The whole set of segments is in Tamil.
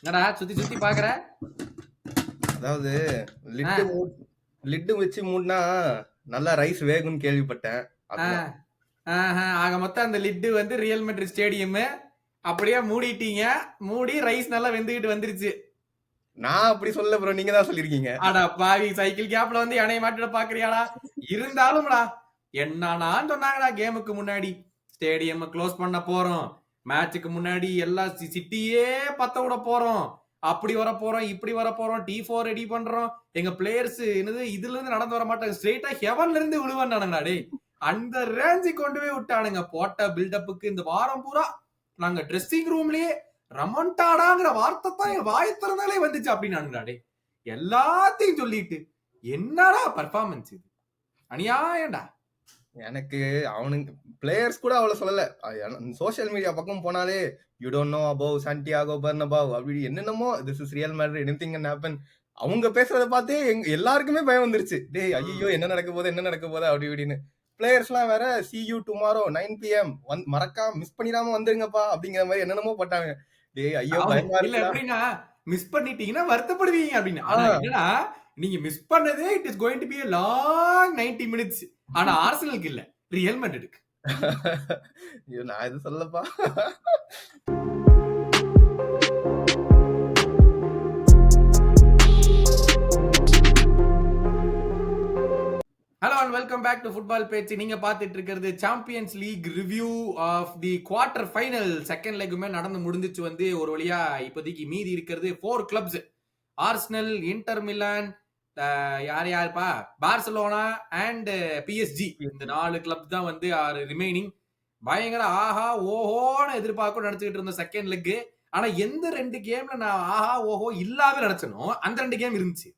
என்னடா சுத்தி சுத்தி பாக்குற? அதாவது ஆ, லிட்டு லிட்டு வச்சு மூடினா நல்லா ரைஸ் வேகும்னு கேள்விப்பட்டேன். ஆ, அதுதான். ஆக மொத்தம் அந்த லிட்டு வந்து ரியல் மெட்ரிட் ஸ்டேடியம் அப்படியே மூடிட்டீங்க. மூடி ரைஸ் நல்லா வெந்துகிட்டு வந்துருச்சு. நான் அப்படி சொல்ல ப்ரோ, நீங்க தான் சொல்லிருக்கீங்க. அடா பாவி, சைக்கிள் கேப்ல வந்து எனைய மாட்டிட பாக்குறியாடா? இருந்தாலும்டா, என்னன்னா சொன்னாங்கடா கேமுக்கு முன்னாடி ஸ்டேடியம் க்ளோஸ் பண்ண போறோம், மேட்சுக்கு முன்னாடி எல்லா சிட்டியே பத்த விட போறோம், அப்படி வர போறோம், இப்படி வர போறோம், T4 ரெடி பண்றோம், எங்க பிளேயர்ஸ் என்னது இதுல இருந்து நடந்து வர மாட்டாங்க, ஸ்ட்ரெயிட்டா ஹெவன்ல இருந்து விழுவானுங்கடா. டேய், அந்த ரேஞ்சுக்கு கொண்டு போய் விட்டானுங்க. போட்ட பில்டப்புக்கு இந்த வாரம் பூரா நாங்க ட்ரெஸ்ஸிங் ரூம்லயே ரமண்டாடாங்கிற வார்த்தை தான் என் வாயை திறந்தாலே வந்துச்சு அப்படின்னானுங்கடா. டேய், எல்லாத்தையும் சொல்லிட்டு என்னடா பர்ஃபார்மன்ஸ் இது? அநியாயம்டா. எனக்கு அவனுங்க பிளேயர்ஸ் கூட அவ்வளவு சொல்லல. சோசியல் மீடியா பக்கம் போனாலே you don't know above Santiago Bernabeu அப்படி என்னென்னமோ this is Real Madrid anything can happen. அவங்க பேசுறத பார்த்தே எல்லாருக்குமே பயம் வந்துருச்சு. டேய் ஐயோ என்ன நடக்க போகுது என்ன நடக்க போகுது அப்படி இப்படின்னு. பிளேயர்ஸ்லாம் வேற see you tomorrow 9 PM மறக்காம மிஸ் பண்ணிடாம வந்துருங்கப்பா அப்படிங்கிற மாதிரி என்னென்னமோ போட்டாங்க. டேய் ஐயோ பயமா இல்ல இருக்குடா. எப்படின்னா, மிஸ் பண்ணிட்டீங்கன்னா வருத்தப்படுவீங்க அப்படின்னு. ஆனா ஆஹ் என்னன்னா, நீங்க மிஸ் பண்ணதே it is going to be a long 90 minutes. ஆனா ஆர்சனலுக்கு இல்ல, ரியல் மேட்ரிட்க்கு. ஐயோ நான் எதுவும் சொல்லப்பா. Hello and welcome back to football பேச்சு. நீங்க பார்த்துட்டு இருக்கிறது Champions League review of the quarter final. Second லெக்குமே நடந்து முடிஞ்சிச்சு. வந்து ஒரு வழியா இப்போதைக்கு மீதி இருக்கிறது 4 கிளப்ஸ். ஆர்சனல், இன்டர் மிலான், யார் யாருப்பா, பார்சலோனா அண்ட் பிஎஸ்ஜி. இந்த 4 கிளப் தான் வந்து ஆர் ரிமைனிங். பயங்கர ஆஹா ஓஹோன்னு எதிர்பார்க்க நினைச்சுக்கிட்டு இருந்த செகண்ட் லெக். ஆனா எந்த 2 கேம்ல நான் ஆஹா ஓஹோ இல்லாத நினைச்சனோ அந்த 2 கேம் இருந்துச்சு.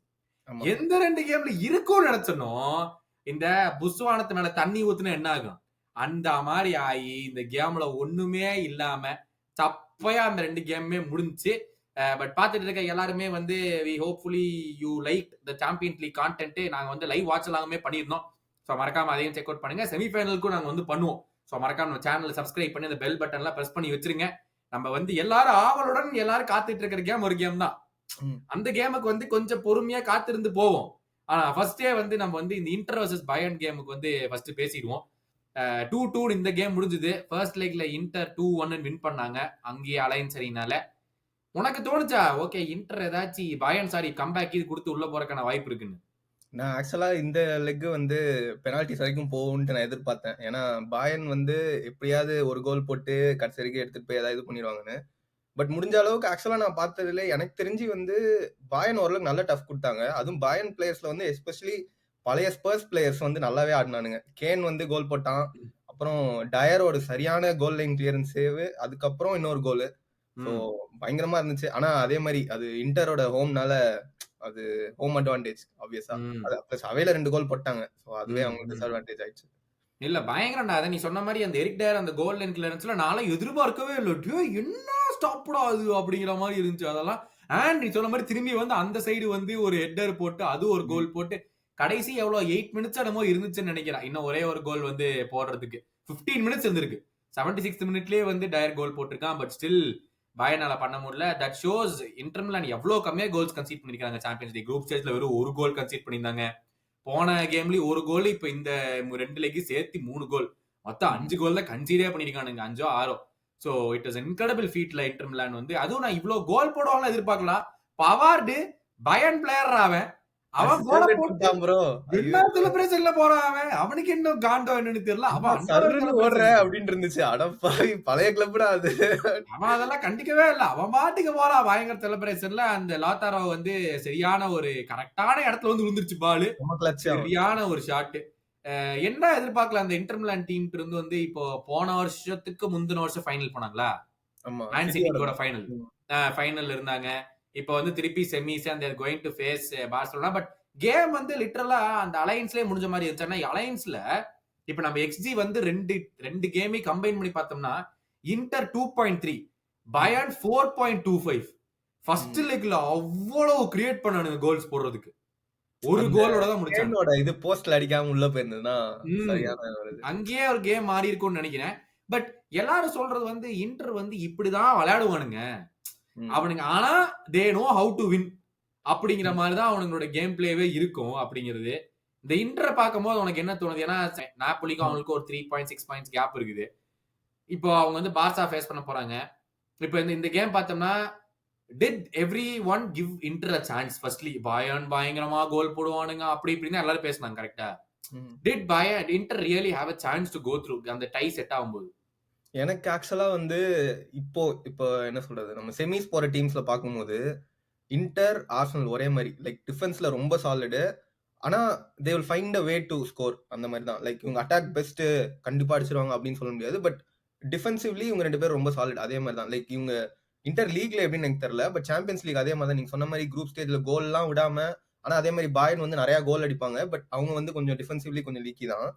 ஆமா. எந்த 2 கேம்ல இருக்கும்னு நினைச்சனோ, இந்த புஸ்வானத்து மேல தண்ணி ஊத்துனா என்ன ஆகும் அந்த மாதிரி ஆகி இந்த கேம்ல ஒண்ணுமே இல்லாம சப்பையா அந்த 2 கேமுமே முடிஞ்சுச்சு. பட் பார்த்துட்டு இருக்க எல்லாருமே வந்து we hopefully you like the champions league content. நாங்க வந்து லைவ் வாட்ச் எல்லாமே பண்ணியிருந்தோம். ஸோ மறக்காம அதையும் செக் அவுட் பண்ணுங்க. செமிஃபைனலுக்கும் நாங்க வந்து பண்ணுவோம். ஸோ மறக்காம நம்ம சேனலை சப்ஸ்கிரைப் பண்ணி அந்த பெல் பட்டன்லாம் பிரஸ் பண்ணி வச்சிருங்க. நம்ம வந்து எல்லாரும் ஆவலுடன் எல்லாரும் காத்துட்டு இருக்கிற கேம் ஒரு கேம் தான். அந்த கேமுக்கு வந்து கொஞ்சம் பொறுமையா காத்திருந்து போவோம். ஆனா ஃபர்ஸ்டே வந்து நம்ம வந்து இந்த இன்டர் வர்சஸ் பயன் கேமுக்கு வந்து ஃபர்ஸ்ட் பேசிடுவோம். 2-2 இந்த கேம் முடிஞ்சது. ஃபர்ஸ்ட் லெக்ல இன்டர் 2-1 வின் பண்ணாங்க. அங்கேயே அலைன்ஸ் சரினால. உனக்கு தோணுச்சா ஓகே இன்டர் ஏதாச்சும் பயன் சாரி கம்பேக் இது கொடுத்து உள்ள போறதுக்கான வாய்ப்பு இருக்குன்னு? நான் ஆக்சுவலா இந்த லெக் வந்து பெனால்டிஸ் வரைக்கும் போகும்ட்டு நான் எதிர்பார்த்தேன். ஏன்னா பாயன் வந்து எப்படியாவது ஒரு கோல் போட்டு கடைசி வரைக்கும் எடுத்துட்டு போய் ஏதாவது இது பண்ணிடுவாங்கன்னு. பட் முடிஞ்ச அளவுக்கு ஆக்சுவலா நான் பார்த்ததுல எனக்கு தெரிஞ்சு வந்து பாயன் ஓரளவுக்கு நல்ல டஃப் கொடுத்தாங்க. அதுவும் பாயன் பிளேயர்ஸ்ல வந்து எஸ்பெஷலி பழைய ஸ்பர்ஸ் பிளேயர்ஸ் வந்து நல்லாவே ஆடினானுங்க. கேன் வந்து கோல் போட்டான். அப்புறம் டயரோட சரியான கோல் லைன் கிளியரன்ஸ் சேவ், அதுக்கப்புறம் இன்னொரு கோல். ஸோ பயங்கரமா இருந்துச்சு. ஆனா அதே மாதிரி அது இன்டரோட ஹோம்னால அது ஹோம் அட்வான்டேஜ் ஆப்வியஸா. அது பிளஸ் அவைல 2 கோல் போட்டாங்க. ஸோ அதுவே அவங்களுக்கு டிஸ்அட்வான்டேஜ் ஆயிடுச்சு. இல்ல பயங்கரம்டா. அத நீ சொன்ன மாதிரி அந்த எரிக் டயர் அந்த கோல் லைன் கிளியரன்ஸ்ல நான்லாம் எதிர்பார்க்கவே இல்லை. டேய் என்ன ஸ்டாப்டா அது அப்படிங்கிற மாதிரி இருந்துச்சு அதெல்லாம். அண்ட் நீ சொன்ன மாதிரி திரும்பி வந்து அந்த சைடு வந்து ஒரு ஹெட்டர் போட்டு அது ஒரு கோல் போட்டு கடைசி எவ்வளவு 8 மினிட்ஸ் என்னமோ இருந்துச்சுன்னு நினைக்கிறேன். இன்னும் ஒரே ஒரு கோல் வந்து போடுறதுக்கு 15 மினிட்ஸ் இருந்திருக்கு. 76 மினிட்லயே வந்து டயர் கோல் போட்டிருக்கான். பட் ஸ்டில் பயனால பண்ண முடியல. தட் ஷோஸ் இன்டர் மிலான் எவ்வளவு கம்மியா கோல்ஸ் கன்சீட் பண்ணிருக்காங்க சாம்பியன்ஸ் லீக். குரூப் ஸ்டேஜ்ல வெறும் ஒரு கோல் கன்சீட் பண்ணியிருந்தாங்க. போன கேம்லயும் ஒரு கோல், இப்ப இந்த 2 லெக் சேர்த்து 3 கோல், மொத்தம் 5 கோல் தான் கன்சீடே பண்ணிருக்கானுங்க. 5ஓ 6ஓ. சோ இட் இஸ் இன்கிரெடிபிள் ஃபீட்ல இன்டர் மிலான் வந்து. அதுவும் நான் இவ்வளவு கோல் போடுவாங்க எதிர்பார்க்கலாம். பவார்டு பயன் பிளேயர் அவன் கோல போட்டு ப்ரோ என்ன செலிப்ரேஷன்ல போறான் அவன். அவனுக்கு இன்னும் காண்டோ என்னன்னு தெரியல. அவன் அந்த சர்ன்னு ஓடுற அப்படின்னு இருந்துச்சு. அடப்பாவி பழைய கிளப்டா அது. அவன் அதெல்லாம் கண்டிக்கவே இல்ல. அவன் பாட்டுக்கு போறான் பயங்கர செலிப்ரேஷன்ல. அந்த லாத்தாரோ வந்து சரியான ஒரு கரெக்டான இடத்துல வந்து விழுந்துருச்சு பாலு. சரியான ஒரு ஷாட். என்ன எதிர்பார்க்கல அந்த இன்டர் மிலான் டீம் இருந்து வந்து இப்போ போன வருஷத்துக்கு முந்தின வருஷம் ஃபைனல் போனாங்களா, மேன் சிட்டியோட ஃபைனல். ஃபைனல் இருந்தாங்க. இப்போ வந்து திருப்பி semis and they're going to face Barcelona. But game வந்து லிட்டரலா அந்த அலையன்ஸ்லயே முடிஞ்ச மாதிரி இருந்துச்சு. ஆனா அலையன்ஸ்ல இப்ப நம்ம எக்ஸ்ஜி வந்து ரெண்டு கேமே கம்பைன் பண்ணி பார்த்தோம்னா இன்டர் 2.3 பயன் 4.25. ஃபர்ஸ்ட் லெக்ல அவ்வளவு கிரியேட் பண்ணானுங்க கோல்ஸ் போடுறதுக்கு. ஒரு கோலோட தான் முடிச்சாங்க. இது போஸ்ட்ல அடிக்காம உள்ள போயிருந்ததுன்னா சரியான அங்கேயே ஒரு கேம் மாறி இருக்கும்னு நினைக்கிறேன். பட் எல்லாரும் சொல்றது வந்து இன்டர் வந்து இப்படிதான் விளையாடுவானுங்க. அவனுங்க ஆனா they know how to win அப்படிங்கிற மாதிரி தான் அவனுங்களோட கேம் பிளேவே இருக்கும் அப்படிங்கிறது. இந்த இன்டரை பார்க்கும்போது உனக்கு என்ன தோணுது? ஏன்னா நாப்போலிக்கும் அவங்களுக்கு ஒரு 3.6 பாயிண்ட்ஸ் கேப் இருக்குது. இப்போ அவங்க வந்து பார்சா ஃபேஸ் பண்ண போறாங்க. இப்போ இந்த கேம் பார்த்தோம்னா did every one give Inter a chance? Firstly Bayern பயங்கரமா கோல் போடுவானுங்க அப்படி இப்படின்னு எல்லாரும் பேசினாங்க. கரெக்டா? Did Bayern Inter really have a chance to go through அந்த டை செட் ஆகும்போது? எனக்கு ஆக்சுவலா வந்து இப்போ என்ன சொல்றது, நம்ம செமிஸ் போற டீம்ஸ்ல பார்க்கும்போது இன்டர் ஆர்சனல் ஒரே மாதிரி லைக் டிஃபென்ஸ்ல ரொம்ப சாலிடு. ஆனா they will find a way to score. அந்த மாதிரி தான் லைக் இவங்க அட்டாக் பெஸ்ட் கண்டிப்பா அடிச்சிருவாங்க அப்படின்னு சொல்ல முடியாது. பட் டிஃபென்சிவ்லி இவங்க 2 பேரும் ரொம்ப சாலிட். அதே மாதிரி தான் லைக் இவங்க இன்டர் லீக்ல எப்படின்னு எனக்கு தெரியல. பட் சாம்பியன்ஸ் லீக் அதே மாதிரி தான் நீங்க சொன்ன மாதிரி குரூப் ஸ்டேஜ்ல கோல் எல்லாம் விடாம. ஆனா அதே மாதிரி பாயன் வந்து நிறைய கோல் அடிப்பாங்க. பட் அவங்க வந்து கொஞ்சம் டிஃபென்சிவ்லி கொஞ்சம் லீக்கி தான்.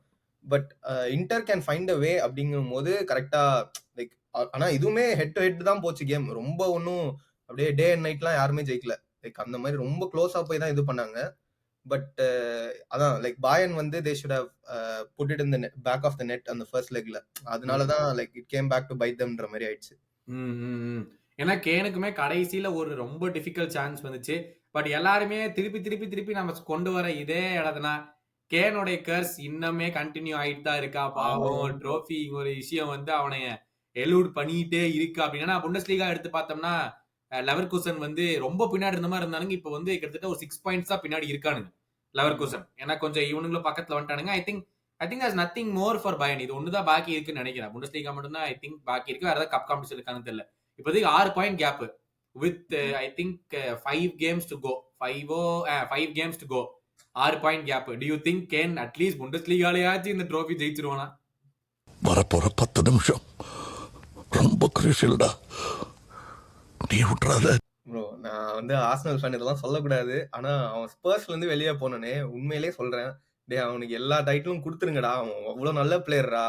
But Inter can find a way அப்படிங்கும் போது கரெக்டா லைக். ஆனா இதுவுமே ஹெட் டு ஹெட் தான் போச்சு கேம். ரொம்ப ஒன்னும் அப்படியே டே அண்ட் நைட்லாம் யாருமே ஜெயிக்கல. லைக் அந்த மாதிரி ரொம்ப க்ளோஸா போய் தான் இது பண்ணாங்க. பட் அதான் லைக் பாயன் வந்து they should have put it in the back of the net அந்த ஃபர்ஸ்ட் லெக்ல. அதனால தான் like it came back to bite தம்ன்ற மாதிரி ஆயிடுச்சு. ஏன்னா கேனுக்குமே கடைசியில ஒரு ரொம்ப டிஃபிகல்ட் சான்ஸ் வந்துச்சு. பட் எல்லாருமே திருப்பி திருப்பி திருப்பி நம்ம கொண்டு வர இதே இடத்துனா கேனுடைய கர்ஸ் இன்னமே கண்டினியூ ஆயிட்டு தான் இருக்கா. பாவம் ட்ரோஃபி ஒரு விஷயம் வந்து அவனை எலூட் பண்ணிட்டே இருக்கு அப்படின்னா புண்டஸ்லீகா எடுத்து பார்த்தோம்னா லெவர்கூசன் வந்து ரொம்ப பின்னாடி இருந்த மாதிரி இருந்தானுங்க. இப்போ வந்து கிட்டத்தட்ட ஒரு 6 பாயிண்ட்ஸ் தான் பின்னாடி இருக்கானுங்க லெவர்கூசன். ஏன்னா கொஞ்சம் இவனுங்களும் பக்கத்துல வந்துட்டானுங்க. I think there's nothing more for Bayern. இது ஒண்ணுதான் பாக்கி இருக்குன்னு நினைக்கிறேன். புண்டஸ்லீகா மட்டும் தான் ஐ திங்க் பாக்கி இருக்கு. வேற ஏதாவது கப் காம்படிஷன் இருக்கான்னு தெரியல. இப்போதைக்கு 6 point gap with I think 5 games to go. 5 games to go. 6 point gap. Do you think can at least புண்டஸ்லீகாலயாச்சும் இந்த ட்ரோஃபி ஜெயிச்சிருவானா? வரப்போற 10 நிமிஷம் ரொம்ப கிரூஷியல்டா. நீ விட்டுறாத. ப்ரோ நான் வந்து ஆர்சனல் ஃபேன் இதெல்லாம் சொல்லக்கூடாது. ஆனா அவன் ஸ்பர்ஸ்ல இருந்து வெளியே போனனே உண்மையிலேயே சொல்றேன். டே அவனுக்கு எல்லா டைட்டிலும் கொடுத்துருங்கடா. அவன் அவ்வளவு நல்ல பிளேயர்ரா.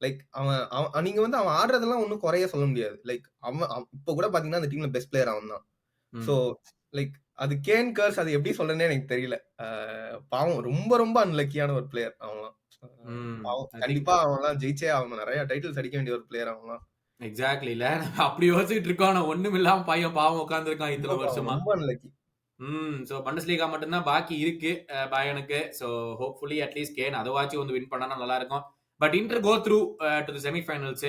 லைக் அவன் நீங்க வந்து அவன் ஆடுறதெல்லாம் ஒன்றும் குறைய சொல்ல முடியாது. லைக் அவன் இப்போ கூட பாத்தீங்கன்னா அந்த டீம்ல பெஸ்ட் பிளேயர் அவன் தான். ஸோ லைக் அது கேன் கர்ஸ் அது எப்படி சொல்றேன்னே எனக்கு தெரியல. பாவம் ரொம்ப ரொம்ப அன்லக்கியான ஒரு பிளேயர் அவன்லாம். பாவம் கண்டிப்பா அவன்லாம் ஜெயிச்சே அவன் நிறைய டைட்டில்ஸ் அடிக்க வேண்டிய ஒரு பிளேயர் அவன்லாம். எக்ஸாக்ட்லி இல்ல அப்படி யோசிச்சுட்டு இருக்கோம். ஒண்ணும் இல்லாம பையன் பாவம் உட்கார்ந்துருக்கான் இத்தனை வருஷமா. ரொம்ப அன்லக்கி. சோ பண்டஸ்லீகா மட்டும்தான் பாக்கி இருக்கு பயனுக்கு. சோ ஹோப்ஃபுல்லி அட்லீஸ்ட் கேன் அதுவாச்சும் வந்து வின் பண்ணா நல்லா இருக்கும். But Inter go through to the semifinals.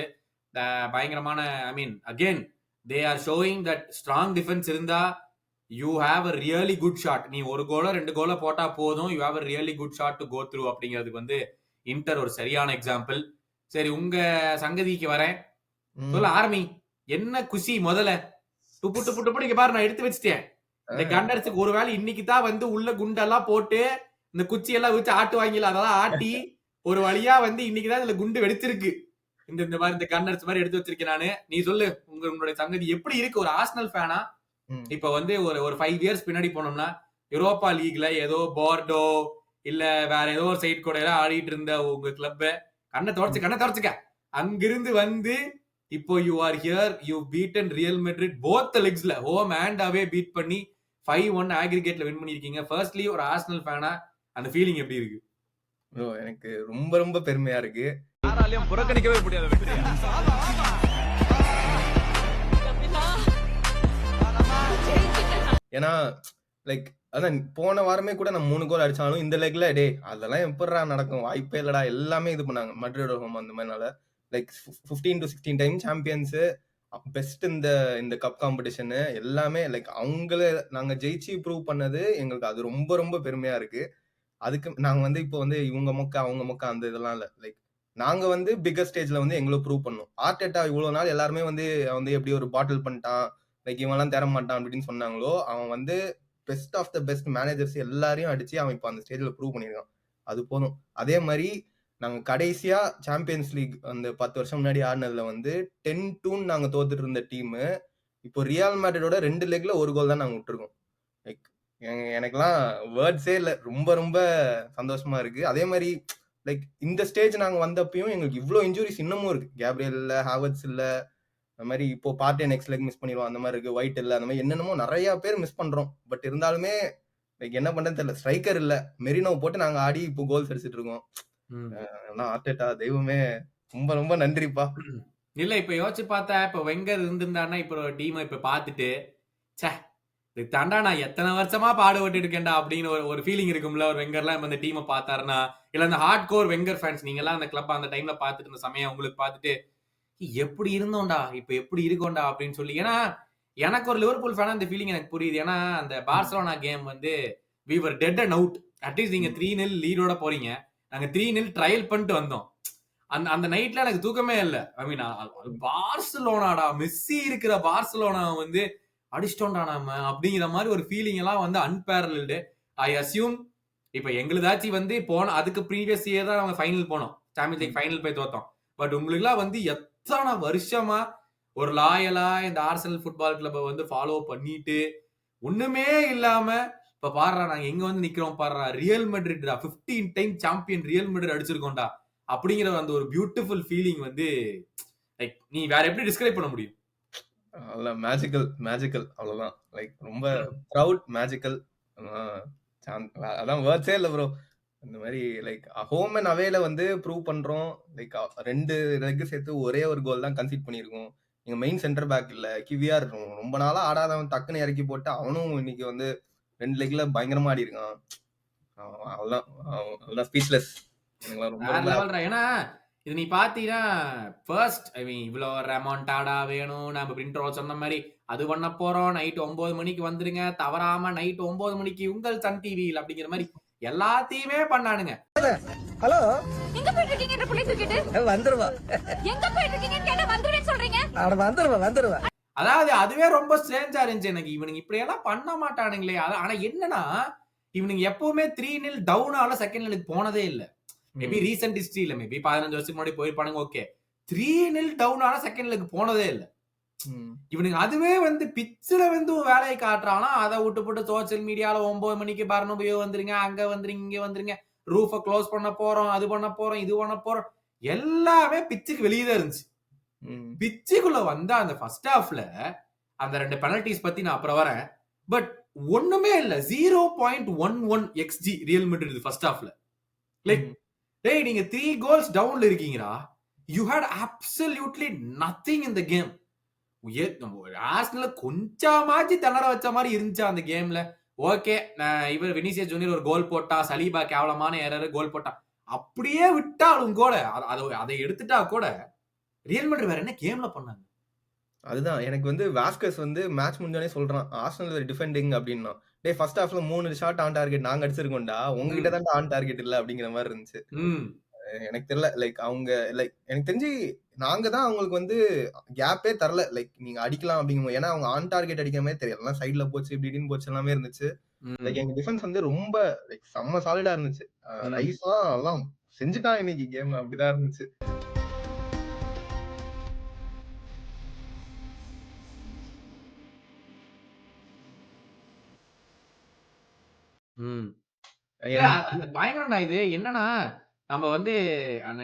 பயங்கரமான I mean again they are showing that strong defence இருந்தா you have a really good shot. நீ ஒரு கோலோ 2 கோலோ போட்டா போதும். You have a really good shot to go through அப்படிங்கிறதுக்கு வந்து இன்டர் ஒரு சரியான எக்ஸாம்பிள். சரி உங்க சங்கதிக்கு வரேன். சொல்ல ஆரம்பி. என்ன குஷி முதல்ல துப்பு துப்பு துப்பு இங்க பாரு நான் எடுத்து வச்சுட்டேன். இந்த கண்டர்ஸுக்கு ஒருவேளை இன்னைக்கு தான் வந்து உள்ள குண்டெல்லாம் போட்டு இந்த குச்சி எல்லாம் வச்சு ஆட்டு வாங்கல அதெல்லாம் ஆட்டி ஒரு வழியா வந்து இன்னைக்குதான் இதுல குண்டு வெடிச்சிருக்கு. இந்த மாதிரி இந்த கண்டர்ஸ் மாதிரி எடுத்து வச்சிருக்கேன் நானு. நீ சொல்லு உங்களுடைய சங்கதி எப்படி இருக்கு ஒரு ஆர்சனல் ஃபேனா? இப்ப வந்து ஒரு 5 இயர்ஸ் பின்னாடி போனோம்னா யூரோப்பா லீக்ல ஏதோ போர்டோ இல்ல வேற ஏதோ ஒரு சைட் கூட எல்லாம் ஆடிட்டு இருந்த உங்க கிளப்ப கண்ணை தொடச்சுக்க அங்கிருந்து வந்து இப்போ you are here you beaten real Madrid both லெக்ஸ்ல ஹோம் அண்ட் அவே பீட் பண்ணி 5-1 ஆக்ரிகேட்ல வின் பண்ணிருக்கீங்க. ஃபர்ஸ்ட்லி ஒரு ஆர்சனல் ஃபேனா அந்த ஃபீலிங் எப்படி இருக்கு? ப்ரோ எனக்கு ரொம்ப ரொம்ப பெருமையா இருக்கு. யாராலையும் புறக்கணிக்கவே முடியாத வெற்றி. ஏன்னா லைக் அதான் போன வாரமே கூட நான் 3 கோல் அடிச்சாலும் இந்த லெக்ல டே அதெல்லாம் எப்படா நடக்கும், வாய்ப்பே இல்லடா. எல்லாமே இது பண்ணாங்க மட்ரிட் ஹோம் அந்த மாதிரினால. Like 15 to 16 time champions, best இந்த கப் காம்படிஷன் எல்லாமே லைக் அவங்கள நாங்க ஜெயிச்சு ப்ரூவ் பண்ணது எங்களுக்கு அது ரொம்ப ரொம்ப பெருமையா இருக்கு. அதுக்கு நாங்க வந்து இப்போ வந்து இவங்க மொக்க அவங்க மொக்க அந்த இதெல்லாம் இல்ல. லைக் நாங்க வந்து பிக்கர் ஸ்டேஜ்ல வந்து எங்களை ப்ரூவ் பண்ணோம். ஆர்டெட்டா இவ்வளவு நாள் எல்லாருமே வந்து எப்படி ஒரு பாட்டில் பண்ணிட்டான், லைக் இவெல்லாம் தர மாட்டான் அப்படின்னு சொன்னாங்களோ, அவன் வந்து best of the best managers எல்லாரையும் அடிச்சு அவன் இப்போ அந்த ஸ்டேஜ்ல ப்ரூவ் பண்ணிருக்கான். அது போதும். அதே மாதிரி நாங்க கடைசியா சாம்பியன்ஸ் லீக் அந்த 10 வருஷம் முன்னாடி ஆடினதுல வந்து 10-2 நாங்க தோத்துட்டு இருந்த டீம் இப்போ ரியல் மேட்ரிடோட 2 லெக்ல ஒரு கோல் தான் நாங்க விட்டுருக்கோம். லைக் எனக்கெல்லாம் வேர்ட்ஸே இல்ல. ரொம்ப ரொம்ப சந்தோஷமா இருக்கு. அதே மாதிரி லைக் இந்த ஸ்டேஜ் நாங்க வந்தப்பயும் எங்களுக்கு இவ்வளவு இன்ஜுரிஸ் இன்னமும் இருக்கு. கேப்ரியல் இல்ல, ஹாவர்ட்ஸ் இல்ல, அந்த மாதிரி இப்போ பார்ட்டி நெக்ஸ்ட் லெக் மிஸ் பண்ணிடுவோம் அந்த மாதிரி இருக்கு. ஒயிட் இல்ல, அந்த மாதிரி என்னென்னமோ நிறைய பேர் மிஸ் பண்றோம். பட் இருந்தாலுமே லைக் என்ன பண்றதுன்னு தெரியல. ஸ்ட்ரைக்கர் இல்ல, மெரினோ போட்டு நாங்க ஆடி இப்போ கோல்ஸ் அடிச்சிட்டு இருக்கோம். ஆர்டெட்டா தெய்வமே ரொம்ப ரொம்ப நன்றிப்பா. இல்ல இப்ப யோசிச்சு பார்த்தா இப்ப வெங்கர் இருந்திருந்தாருன்னா இப்ப டீம் இப்ப பாத்துட்டு ச்சே இது தாண்டா நான் எத்தனை வருஷமா பாடுபட்டு இருக்கேன்டா அப்படின்னு ஒரு ஃபீலிங் இருக்கும்ல. ஒரு வெங்கர்லாம் இந்த டீமை பார்த்தாருன்னா, இல்ல அந்த ஹார்ட் கோர் வெங்கர் ஃபேன்ஸ் நீங்க எல்லாம் அந்த கிளப் அந்த டைம்ல பாத்துட்டு இருந்த சமயம் உங்களுக்கு பார்த்துட்டு எப்படி இருந்தோம்டா இப்ப எப்படி இருக்கோம்டா அப்படின்னு சொல்லி. ஏன்னா எனக்கு ஒரு லிவர்பூல் ஃபேனா இந்த ஃபீலிங் எனக்கு புரியுது. ஏன்னா அந்த பார்சலோனா கேம் வந்து we were dead and out. At least நீங்க 3-0 லீடோட போறீங்க, நாங்க 3-0 ட்ரையல் பண்ணிட்டு வந்தோம். அந்த அந்த நைட்ல எனக்கு தூக்கமே இல்ல. ஐ மீன் பார்சலோனாடா, மெஸ்ஸி இருக்கிற பார்சலோனா வந்து அடிச்சிட்டோம்டா நாம அப்படிங்கிற மாதிரி ஒரு ஃபீலிங் எல்லாம் வந்து அன்பேரல்டு. ஐ அசியூம் இப்ப எங்களுதாச்சும் வந்து போன அதுக்கு ப்ரீவியஸ் இயர் தான் அவங்க ஃபைனல் போனோம், சாம்பியன்ஸ் லீக் ஃபைனல் போய் தோத்தோம். பட் உங்களுக்கு எல்லாம் வந்து எத்தனை வருஷமா ஒரு லாயலா இந்த ஆர்சனல் ஃபுட்பால் கிளப்பை வந்து ஃபாலோ பண்ணிட்டு ஒண்ணுமே இல்லாம இப்ப பாடுறா நாங்க எங்க வந்து நிக்கிறோம் பாடுறா, ரியல் மெட்ரிட்டா 15 டைம் சாம்பியன் ரியல் மெட்ரிட் அடிச்சிருக்கோம்டா அப்படிங்கிற அந்த ஒரு பியூட்டிஃபுல் ஃபீலிங் வந்து லைக் நீ வேற எப்படி டிஸ்கிரைப் பண்ண முடியும்? மேஜிக்கல் அவ்வளவுதான். லைக் ரொம்ப ப்ரௌட் மேஜிக்கல். அதான் வேர்ட்ஸே இல்ல ப்ரோ. இந்த மாதிரி லைக் ஹோம் அண்ட் அவேல வந்து ப்ரூவ் பண்றோம். லைக் 2 லெக் சேர்த்து ஒரே ஒரு கோல் தான் கன்சீட் பண்ணியிருக்கோம். எங்க மெயின் சென்டர் பேக் இல்ல கிவிஆர் ரொம்ப நாளா ஆடாதவன் டக்குன்னு இறக்கி போட்டு அவனும் இன்னைக்கு வந்து 2 லெக்ல பயங்கரமா ஆடி இருக்கான். அவ்வளவுதான் ஸ்பீச்லெஸ். வேற லெவல்ரா. ஏன்னா இது நீ பாத்தீங்கன்னா ஃபர்ஸ்ட் ஐ மீன் இவ்வளவு ரெமோண்டாடா வேணும், நம்ம பிரிண்டர் சொன்ன மாதிரி அது பண்ண போறோம், நைட் 9 மணிக்கு வந்துருங்க தவறாம, நைட் 9 மணிக்கு உங்கள் சன் டிவியில் அப்படிங்கிற மாதிரி எல்லாத்தையுமே பண்ணானுங்க. ஹலோ, எங்க போயிட்டு இருக்கீங்க? இந்த புள்ளை தூக்கிட்டு வந்துருவா. எங்க போயிட்டு இருக்கீங்கன்னு கேட்டா வந்துருவேன்னு சொல்றீங்க. வந்துருவா. அதாவது அதுவே ரொம்ப ஸ்ட்ரேஞ்சா இருந்துச்சு எனக்கு. இவனுங்க இப்படி எல்லாம் பண்ண மாட்டானுங்களே. ஆனா என்னன்னா இவனுங்க எப்பவுமே 3-0 டவுனால செகண்ட் லெக் போனதே இல்ல. மேபி ரீசெண்ட் ஹிஸ்டரியில மேபி 15 வருஷத்துக்கு முன்னாடி போயிருப்பானுங்க, ஓகே. 3-0 டவுனால செகண்ட் லெக் போனதே இல்ல இவனுங்க. அதுவே வந்து பிச்சில வந்து வேலையை காட்டுறானா, அதை விட்டு போட்டு சோசியல் மீடியால 9 மணிக்கு பர்னபியோ வந்துருங்க, அங்க வந்துருங்க, இங்க வந்துருங்க, ரூஃப க்ளோஸ் பண்ண போறோம், அது பண்ண போறோம், இது பண்ண போறோம், எல்லாமே பிச்சுக்கு வெளியே தான் இருந்துச்சு. பிச்சுக்குள்ள வந்த அந்த ஃபர்ஸ்ட் ஹாஃப்ல அந்த 2 பெனல்டிஸ் பத்தி நான் அப்புறம் வரேன். பட் ஒண்ணுமே இல்ல. 0.11 XG ரியல் மெட்ரிட் ஃபர்ஸ்ட் ஹாஃப்ல. லைக் டேய் நீங்க 3 கோல்ஸ் டவுன்ல இருக்கீங்கடா. You had absolutely nothing in the game. Arsenal கொஞ்சமாச்சு திணற வச்ச மாதிரி இருந்துச்சு அந்த கேம்ல. ஓகே, இவர் வினிசியஸ் ஜூனியர் ஒரு கோல் போட்டா, சலீபா கேவலமான எரர் கோல் போட்டா, அப்படியே விட்டாலும் கூட அதை எடுத்துட்டா கூட ரியல் மெட்ரிட் வேற என்ன கேம்ல பண்ணாங்க? அதுதான் எனக்கு வந்து வாஸ்கஸ் வந்து மேட்ச் முடிஞ்சோடனே சொல்றான் ஆர்சனல் டிஃபெண்டிங் அப்படின்னா. டே ஃபர்ஸ்ட் ஹாஃப்ல 3 ஷாட் ஆன் டார்கெட் நாங்க அடிச்சிருக்கோம்டா, உங்ககிட்ட தான் ஆன் டார்கெட் இல்ல அப்படிங்கிற மாதிரி இருந்துச்சு. எனக்கு தெரியல, லைக் அவங்க லைக் எனக்கு தெரிஞ்சு நாங்க தான் அவங்களுக்கு வந்து கேப்பே தரல. லைக் நீங்க அடிக்கலாம் அப்படிங்கும்போது, ஏன்னா அவங்க ஆன் டார்கெட் அடிக்கிற மாதிரி தெரியல, எல்லாம் சைட்ல போச்சு இப்படின்னு போச்சு எல்லாமே இருந்துச்சு. லைக் எங்க டிஃபென்ஸ் வந்து ரொம்ப லைக் செம்ம சாலிடா இருந்துச்சு. ரைஸ்லாம் எல்லாம் செஞ்சுட்டான் இன்னைக்கு கேம், அப்படிதான் இருந்துச்சு. பயங்கரம்டா இது. என்னன்னா நம்ம வந்து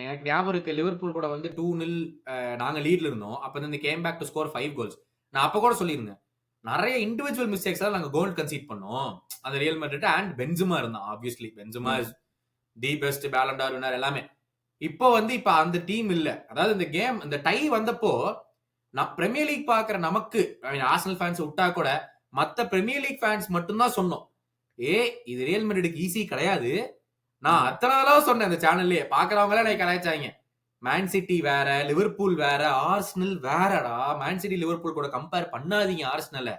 எனக்கு ஞாபகம் இருக்கு, லிவர்பூல் கூட வந்து 2-0 நாங்க லீட்ல இருந்தோம். அப்ப இந்த game back to score 5 goals. நான் அப்ப கூட சொல்லியிருந்தேன், நிறைய இண்டிவிஜுவல் மிஸ்டேக்ஸ் நாங்க கோல் கன்சீட் பண்ணோம் அந்த ரியல் மெட்ரிட். அண்ட் பென்சுமா இருந்தான், obviously Benzema is the best Ballon d'Or winner எல்லாமே. இப்போ வந்து இப்ப அந்த டீம் இல்ல. அதாவது இந்த கேம் இந்த டை வந்தப்போ நான் பிரீமியர் லீக் பாக்குற நமக்கு ஆர்சனல் ஃபேன்ஸ் விட்டா கூட மத்த பிரீமியர் லீக் ஃபேன்ஸ் மட்டும்தான் சொன்னோம், இது ரியல் மெட்ரிடுக்கு ஈஸி கிடையாது. நான் அத்தனை தடவை சொன்னேன் இந்த சேனல்லே, பாக்குறவங்க எல்லாம் கலாய்ச்சாங்க. மேன் சிட்டி வேற, லிவர்பூல் வேற, ஆர்சனல் வேறடா. மேன் சிட்டி லிவர்பூல் கூட கம்பேர் பண்ணாதீங்க ஆர்சனல.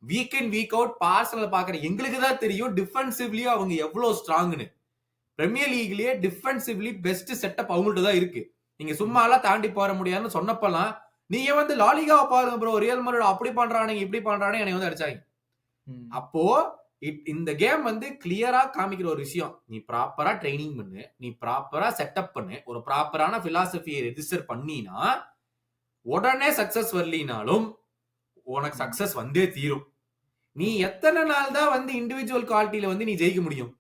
Week in week out Arsenal பாக்குற எங்களுக்கு தான் தெரியும் டிஃபென்சிவ்லி அவங்க எவ்வளவு ஸ்ட்ராங்னு. பிரீமியர் லீக்லயே டிஃபென்சிவ்லி பெஸ்ட் செட்டப் அவங்கள்ட்ட தான் இருக்கு. நீங்க சும்மா எல்லாம் தாண்டி போற முடியாதுன்னு சொன்னப்பெல்லாம் நீங்க வந்து லாலிகாவை பாருங்க ப்ரோ, ரியல் மெட்ரிட் அப்படி பண்றானுங்க இப்படி பண்றானு என்னை வந்து அடிச்சாங்க. அப்போ இந்த கேம் வந்து கிளியரா காமிக்கிற ஒரு விஷயம், நீ ப்ராப்பரா ட்ரைனிங் பண்ணு, நீ ப்ராப்பரா செட்டப் பண்ணு, ஒரு ப்ராப்பரான பிலாசபியை ரெஜிஸ்டர் பண்ணினா உடனே சக்சஸ் வரலினாலும் உனக்கு சக்சஸ் வந்தே தீரும். நீ எத்தனை நாள் தான் வந்து இண்டிவிஜுவல் குவாலிட்டியில வந்து நீ ஜெயிக்க முடியும்?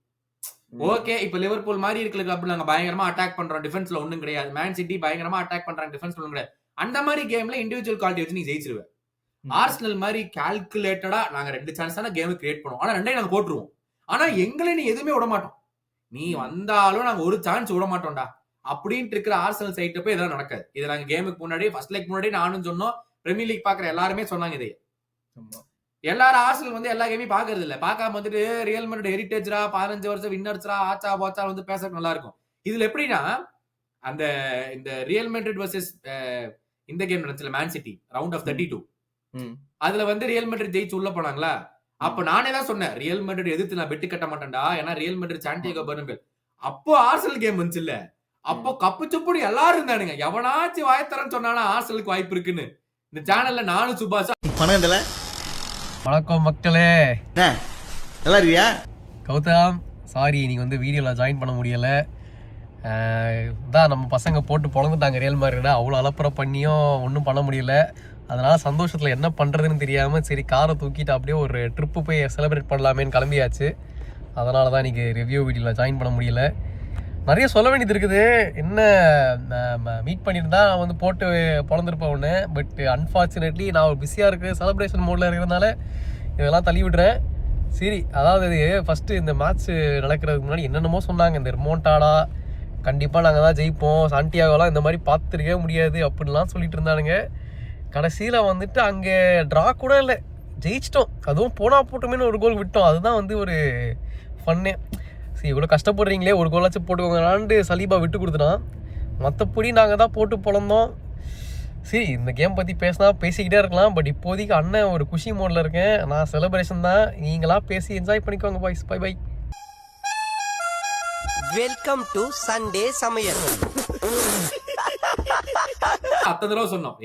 ஓகே, இப்ப லிவர்பூல் மாதிரி இருக்கிற கிளப் நாங்க பயங்கரமா அட்டாக் பண்றோம், டிஃபென்ஸ்ல ஒண்ணும் கிடையாது. மேன் சிட்டி பயங்கரமா அட்டாக் பண்றாங்க, டிஃபென்ஸ்ல ஒண்ணும் கிடையாது. அந்த மாதிரி கேம்ல இண்டிவிஜுவல் குவாலிட்டி வச்சு நீ ஜெயிச்சிருவ. ஆர்சனல் மாதிரி கால்குலேட்டடா நாங்க 2 சான்ஸ் தான கேம் கிரியேட் பண்ணுவோம், ஆனா 2 நாங்க போட்டுருவோம். ஆனா எங்களை நீ எதுவுமே விட மாட்டோம். நீ வந்தாலும் நாங்க ஒரு சான்ஸ் விட மாட்டோம்டா. அப்படின்ட்டு இருக்கிற ஆர்சனல் சைட் போய் இதெல்லாம் நடக்காது. இது நாங்க கேமுக்கு முன்னாடி ஃபர்ஸ்ட் லெக் முன்னாடி நானும் சொன்னோம், பிரீமியர் லீக் பாக்குற எல்லாருமே சொன்னாங்க இதை. எல்லாரும் ஆர்சனல் வந்து எல்லா கேமையும் பாக்குறது இல்ல. பார்க்காம வந்துட்டு ரியல் மேட்ரிட் ஹெரிட்டேஜ்ரா 15 வருஷம் வின்னர்ஸ்ரா ஆச்சா போச்சா வந்து பேச நல்லா இருக்கும். இதுல எப்படின்னா அந்த இந்த ரியல் மேட்ரிட் வர்சஸ் இந்த கேம் நடந்துச்சுல மேன் சிட்டி ரவுண்ட் ஆஃப் 32 அதுல வந்து ரியல் மேட்ரிட் ஜெயிச்சு உள்ள போனாங்களா, அப்ப நானே தான் சொன்னேன் ரியல் மேட்ரிட் எதிர்த்து நான் பெட்டு கட்ட மாட்டேன்டா, ஏன்னா ரியல் மேட்ரிட் சாண்டியாகோ பெர்னபேல். அப்போ ஆர்சனல் கேம் வந்துச்சு இல்ல, அப்போ கப்பு சுப்புடி எல்லாரும் இருந்தானுங்க. எவனாச்சும் வாயத்தரன்னு சொன்னாலும் ஆர்சனலுக்கு வாய்ப்பு இருக்குன்னு இந்த சேனல்ல நானும் சுபாஷா பணம் இல்ல. வணக்கம் மக்களே, நல்லா இருக்கியா? கௌதம் சாரி இன்னைக்கு வந்து வீடியோவில் ஜாயின் பண்ண முடியலை. தான் நம்ம பசங்க போட்டு பொழந்துட்டாங்க ரியல் மேட்ரிட, அவ்வளோ அலப்பறை பண்ணியும் ஒன்றும் பண்ண முடியல. அதனால் சந்தோஷத்தில் என்ன பண்ணுறதுன்னு தெரியாமல் சரி காரை தூக்கிட்டு அப்படியே ஒரு ட்ரிப்பு போய் செலிப்ரேட் பண்ணலாமேன்னு கிளம்பியாச்சு. அதனால தான் இன்றைக்கி ரிவ்யூ வீடியோவில் ஜாயின் பண்ண முடியல. நிறைய சொல்ல வேண்டியது இருக்குது. என்ன மீட் பண்ணியிருந்தா நான் வந்து போட்டு பொழந்துருப்பேன் ஒன்று. பட் அன்ஃபார்ச்சுனேட்லி நான் ஒரு பிஸியாக இருக்குது, செலிப்ரேஷன் மோடில் இருக்கிறதுனால இதெல்லாம் தள்ளி விடுறேன். சரி, அதாவது ஃபஸ்ட்டு இந்த மேட்ச் நடக்கிறதுக்கு முன்னாடி என்னென்னமோ சொன்னாங்க. இந்த ரிமோண்டாடா கண்டிப்பாக நாங்கள் தான் ஜெயிப்போம், சாண்டியாகோலாம் இந்த மாதிரி பார்த்துருக்கவே முடியாது அப்படின்லாம் சொல்லிட்டு இருந்தானுங்க. கடைசியில் வந்துட்டு அங்கே ட்ரா கூட இல்லை, ஜெயிச்சிட்டோம். அதுவும் போனால் போட்டோமேனு ஒரு கோல் விட்டோம். அதுதான் வந்து ஒரு ஃபன்னே. சரி, இவ்வளோ கஷ்டப்படுறீங்களே ஒரு கோலாச்சும் போட்டுக்கோங்களான்ட்டு சலீபா விட்டு கொடுத்துட்டான். மற்றபடி நாங்கள் தான் போட்டு பொழந்தோம். சரி, இந்த கேம் பற்றி பேசினா பேசிக்கிட்டே இருக்கலாம். பட் இப்போதைக்கு அண்ணன் ஒரு குஷி மோடில் இருக்கேன். நான் செலிப்ரேஷன் தான், நீங்களாம் பேசி என்ஜாய் பண்ணிக்கோங்க boys. Bye bye. Welcome to Sunday சமையல். அத்தனை தடவை சொன்னோம்,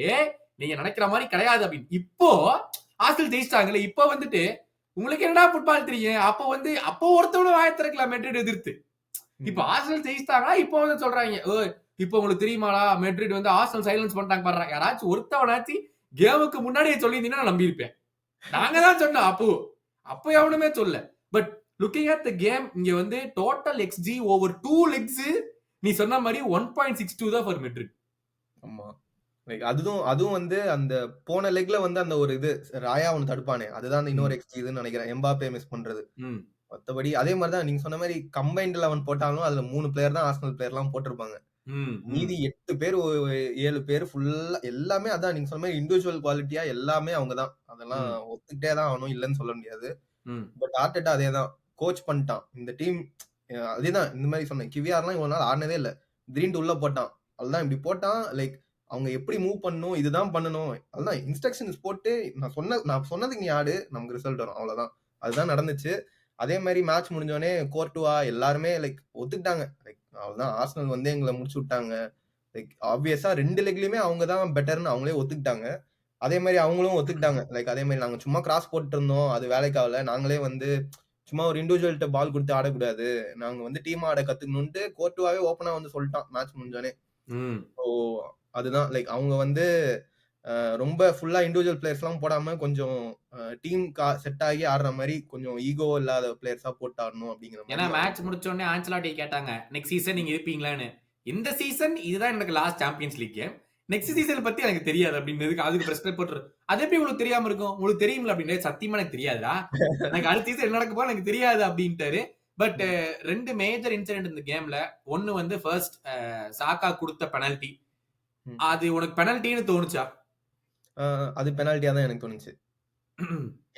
நீங்க நினைக்கிற மாதிரி கிடையாது அப்படின்னு. இப்போ ஆர்சனல் ஜெயிச்சிட்டாங்களே, இப்போ வந்துட்டு உங்களுக்கு என்னடா ஃபுட்பால் தெரியும்? அப்போ ஒருத்தவங்க வாயத்திறக்கலாம் மெட்ரிட் எதிர்த்து. இப்போ ஆர்சனல் ஜெயிச்சிட்டாங்களா, இப்போ வந்து சொல்றாங்க இப்போ உங்களுக்கு தெரியுமாடா மெட்ரிட் வந்து ஆர்சனல் சைலன்ஸ் பண்ணிட்டாங்க பாடுறா. யாராச்சும் ஒருத்தவனாச்சு கேமுக்கு முன்னாடியே சொல்லியிருந்தீங்கன்னா நான் நம்பியிருப்பேன். நாங்க தான் சொன்னோம் அப்போ எவனுமே சொல்ல. But looking at the game, இங்க வந்து டோட்டல் எக்ஸ்ஜி ஓவர் 2 லெக்ஸ் நீ சொன்ன மாதிரி 1.62 தான் ஃபார் மெட்ரிட். ஆமா, லைக் அதுவும் வந்து அந்த போன லெக்ல வந்து அந்த ஒரு இது ராயா ஒன்று தடுப்பானே, அதுதான் இன்னொரு எக்ஸ்ஜி இதுன்னு நினைக்கிறேன், எம்பாப்பே மிஸ் பண்றது. மற்றபடி அதே மாதிரி தான் நீங்க சொன்ன மாதிரி கம்பைன்ட் 11 போட்டாலும் அதுல 3 பிளேயர் தான் ஆர்சனல் பிளேயர்லாம் போட்டிருப்பாங்க. மீதி 8 பேர் 7 பேர் ஃபுல்லா எல்லாமே அதான் நீங்க சொன்ன மாதிரி இண்டிவிஜுவல் குவாலிட்டியா எல்லாமே அவங்க தான். அதெல்லாம் ஒத்துக்கிட்டே தான் ஆகணும், இல்லைன்னு சொல்ல முடியாது. பட் ஆர்டெட்டா அதே தான் கோச் பண்ணிட்டான் இந்த டீம். அதேதான் இந்த மாதிரி சொன்னேன், கிவியார்லாம் இவ்வளவு நாள் ஆடினதே இல்லை, திடீர்னு உள்ள போட்டான். அதுதான் இப்படி போட்டான். லைக் அவங்க எப்படி மூவ் பண்ணணும், இதுதான் பண்ணணும், அதுதான் இன்ஸ்ட்ரக்ஷன்ஸ் போட்டு நான் சொன்னதுக்கு நீ ஆடு, நமக்கு ரிசல்ட் வரும், அவ்வளவுதான். அதுதான் நடந்துச்சு. அதே மாதிரி மேட்ச் முடிஞ்சோடனே கோர்ட்டுவா எல்லாருமே லைக் ஒத்துக்கிட்டாங்க. லைக் அவ்வளவுதான், ஆர்சனல் வந்து எங்களை முடிச்சு விட்டாங்க. லைக் ஆப்வியஸா 2 லெக்லயுமே அவங்க தான் பெட்டர்னு அவங்களே ஒத்துக்கிட்டாங்க. அதே மாதிரி அவங்களும் ஒத்துக்கிட்டாங்க. லைக் அதே மாதிரி நாங்க சும்மா கிராஸ் போட்டு இருந்தோம், அது வேலைக்காகல. நாங்களே வந்து சும்மா ஒரு இண்டிவிஜுவல்கிட்ட பால் கொடுத்து ஆடக்கூடாது, நாங்க வந்து டீம் ஆட கத்துக்கணும்ட்டு கோர்ட்டுவாவே ஓப்பனா வந்து சொல்லிட்டான் மேட்ச் முடிஞ்சோடனே. ஸோ அதுதான் லைக் அவங்க வந்து ரொம்ப ஃபுல்லா இண்டிவிஜுவல் பிளேயர்ஸ் எல்லாம் போடாம கொஞ்சம் டீம் செட் ஆகி ஆடுற மாதிரி கொஞ்சம் ஈகோ இல்லாத பிளேயர்ஸா போட்டு ஆடணும் அப்படிங்கிற மாதிரி. ஏன்னா மேட்ச் முடிச்ச உடனே ஆன்சலாட்டி கேட்டாங்க நெக்ஸ்ட் சீசன் நீங்க இருப்பீங்களான்னு. இந்த சீசன் இதுதான் எனக்கு last champions league game, next season பத்தி எனக்கு தெரியாது அப்படின்றதுக்கு அதுக்கு பிரஸ் போட்டு அது எப்படி உங்களுக்கு தெரியாம இருக்கும், உங்களுக்கு தெரியுமில்ல அப்படின்றது. சத்தியமா எனக்கு தெரியாதுடா, எனக்கு அடுத்த சீசன் என்ன நடக்க போல எனக்கு தெரியாது அப்படின்ட்டாரு. பட் 2 மேஜர் இன்சிடென்ட் இந்த கேம்ல. ஒன்னு வந்து ஃபர்ஸ்ட் சாக்கா கொடுத்த பெனல்டி. அது உனக்கு பெனல்ட்டின்னு தோணுச்சா? அது பெனால்ட்டியா தான் எனக்கு தோணுச்சு.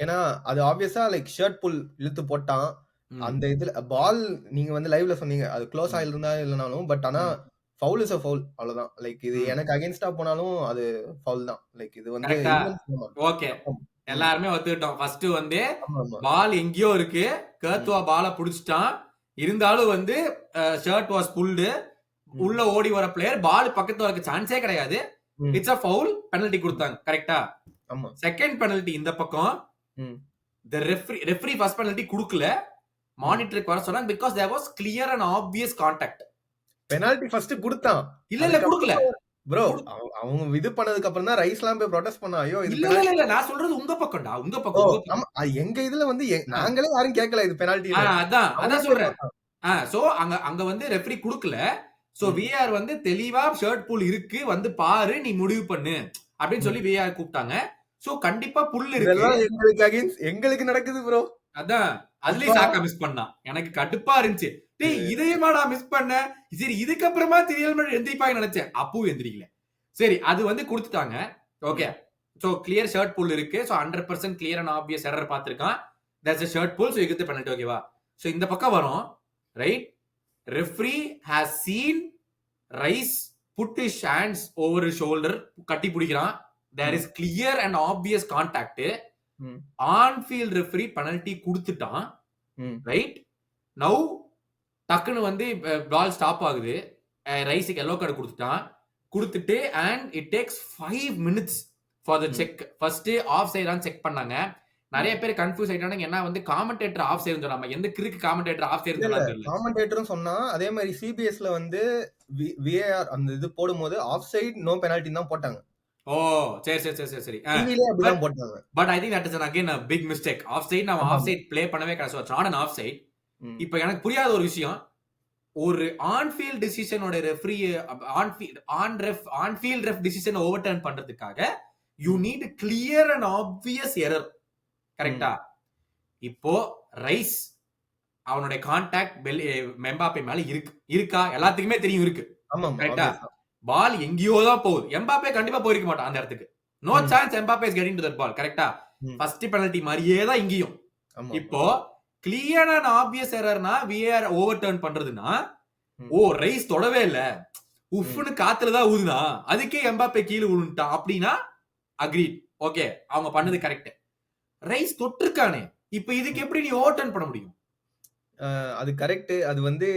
ஏன்னா அது ஆப்வியஸா லைக் ஷர்ட் புல் இழுத்து போட்டான். அந்த இதுல பால் நீங்க வந்து லைவ்ல சொன்னீங்க அது க்ளோஸ் ஆயிருந்தா இல்லனாலும், பட் ஆனா ஃபவுல் இஸ் a ஃபவுல், அவ்வளவுதான். லைக் இது எனக்கு அகைன்ஸ்டா போனாலும் அது ஃபவுல் தான். லைக் இது வந்து ஓகே எல்லாருமே ஒத்துக்கிட்டோம். ஃபர்ஸ்ட் வந்து பால் எங்கேயோ இருக்கு, கர்த்துவா பாலை புடிச்சிட்டான், இருந்தாலும் வந்து ஷர்ட் வாஸ் புல்டு, உள்ள ஓடி வர பிளேயர் பால் பக்கத்துல வரக்கு சான்ஸே கிடையாது, இட்ஸ் a ஃபவுல், பெனல்டி கொடுத்தாங்க. கரெக்டா? ஆமா. செகண்ட் பெனல்டி இந்த பக்கம் the referee ஃபர்ஸ்ட் பெனல்டி கொடுக்கல, மானிட்டருக்கு வர சொன்னாங்க because there was clear and obvious contact. Penalty first கொடுத்தான், இல்ல கொடுக்கல ப்ரோ. அவங்க இது பண்ணதுக்கு அப்புறம் தான் ரைஸ்லாம் போய் ப்ரொடெஸ்ட் பண்ணா. ஐயோ இது இல்ல நான் சொல்றது உங்க பக்கம்டா, உங்க பக்கம். ஆமா, எங்க இதுல வந்து நாங்களே யாரும் கேட்கல இது பெனால்டி. அதான் சொல்றேன். சோ அங்க வந்து ரெஃபரி கொடுக்கல. சோ விஆர் வந்து தெளிவா ஷர்ட் புல் இருக்கு, வந்து பாரு, நீ முடிவு பண்ணு அப்படின்னு சொல்லி விஆர் கூப்பிட்டாங்க. சோ கண்டிப்பா புல் இருக்கு, எங்களுக்கு நடக்குது ப்ரோ. அதான் அதுலயும் சாக்கா மிஸ் பண்ணா. எனக்கு கடுப்பா இருந்துச்சு. டேய் இதையுமாடா மிஸ் பண்ண. சரி இதுக்கப்புறமா ரியல் மேட்ரிட் எந்திரிப்பாங்க நினைச்சேன், அப்பவும் எந்திரிக்கல. சரி அது வந்து கொடுத்துட்டாங்க. Okay, so clear shirt pull இருக்கு. So 100% clear and obvious error பார்த்திருக்கான். That's a shirt pull. So இது பெனல்டி. ஓகேவா? சோ இந்த பக்கம் வரும், right? Referee has seen Rice put his hands over his shoulder, கட்டி பிடிக்கிறான். there is clear and obvious contact. On field referee penalty கொடுத்துட்டான், ரைட்? நவ் டக்குன்னு வந்து பால் ஸ்டாப் ஆகுது. ரைஸுக்கு எல்லோ கார்டு கொடுத்துட்டு and it takes 5 minutes for the check. First off சைடான்னு செக் பண்ணாங்க. நிறைய பேர் கன்ஃபியூஸ் ஆயிட்டாங்க. ஏன்னா வந்து காமெண்டேட்டர் ஆஃப் சைடு சொன்னாங்க. எந்த கிறுக்கு காமெண்டேட்டர் ஆஃப் சைடு சொன்னாங்க. காமெண்டேட்டரும் சொன்னா அதே மாதிரி சிபிஎஸ்ல வந்து விஏஆர் அந்த இது போடும்போது ஆஃப் சைடு நோ பெனால்டி தான் போட்டாங்க. ஓ சரி சரி சரி சரி. டிவிலே அப்படிதான் போட்டாங்க. But I think that is again a big mistake. Offside நான் ஆஃப் சைடு ப்ளே பண்ணவே கிடையாது. So it's not an offside. இப்போ எனக்கு புரியாத ஒரு விஷயம், ஒரு ஆன் ஃபீல்ட் டிசிஷனோட referee on field ref decision overturn பண்றதுக்காக you need clear and obvious error. கரெக்டா? இப்போ ரைஸ் அவனுடைய கான்டாக்ட் எம்பாப்பே மேல இருக்கா? எல்லாத்துக்குமே தெரியும் இருக்கு. கரெக்டா? பால் எங்கேயோ தான் போகுது. எம்பாப்பே கண்டிப்பா போயிருக்க மாட்டான் அந்த இடத்துக்கு. No chance Mbappe is getting to that ball. கரெக்டா? ஃபர்ஸ்ட் பெனல்டி மாதிரியே தான் இங்கேயும். இப்போ கிளியர் அண்ட் ஆப்வியஸ் எரர்னா விஏஆர் ஓவர்டர்ன் பண்றதுன்னா, ஓ ரைஸ் தொடவே இல்ல, உஃப்னு காத்துலதான் ஊதுனா, அதுக்கே எம்பாப்பே கீழே விழுந்துட்டான் அப்படின்னா அக்ரீட். ஓகே, அவங்க பண்ணது கரெக்ட். ரைஸ் தொட்டிருக்கானே, இப்ப இதுக்கு எப்படி நீ ஓவர் டர்ன் பண்ண முடியும்? அது கரெக்ட். அது வந்து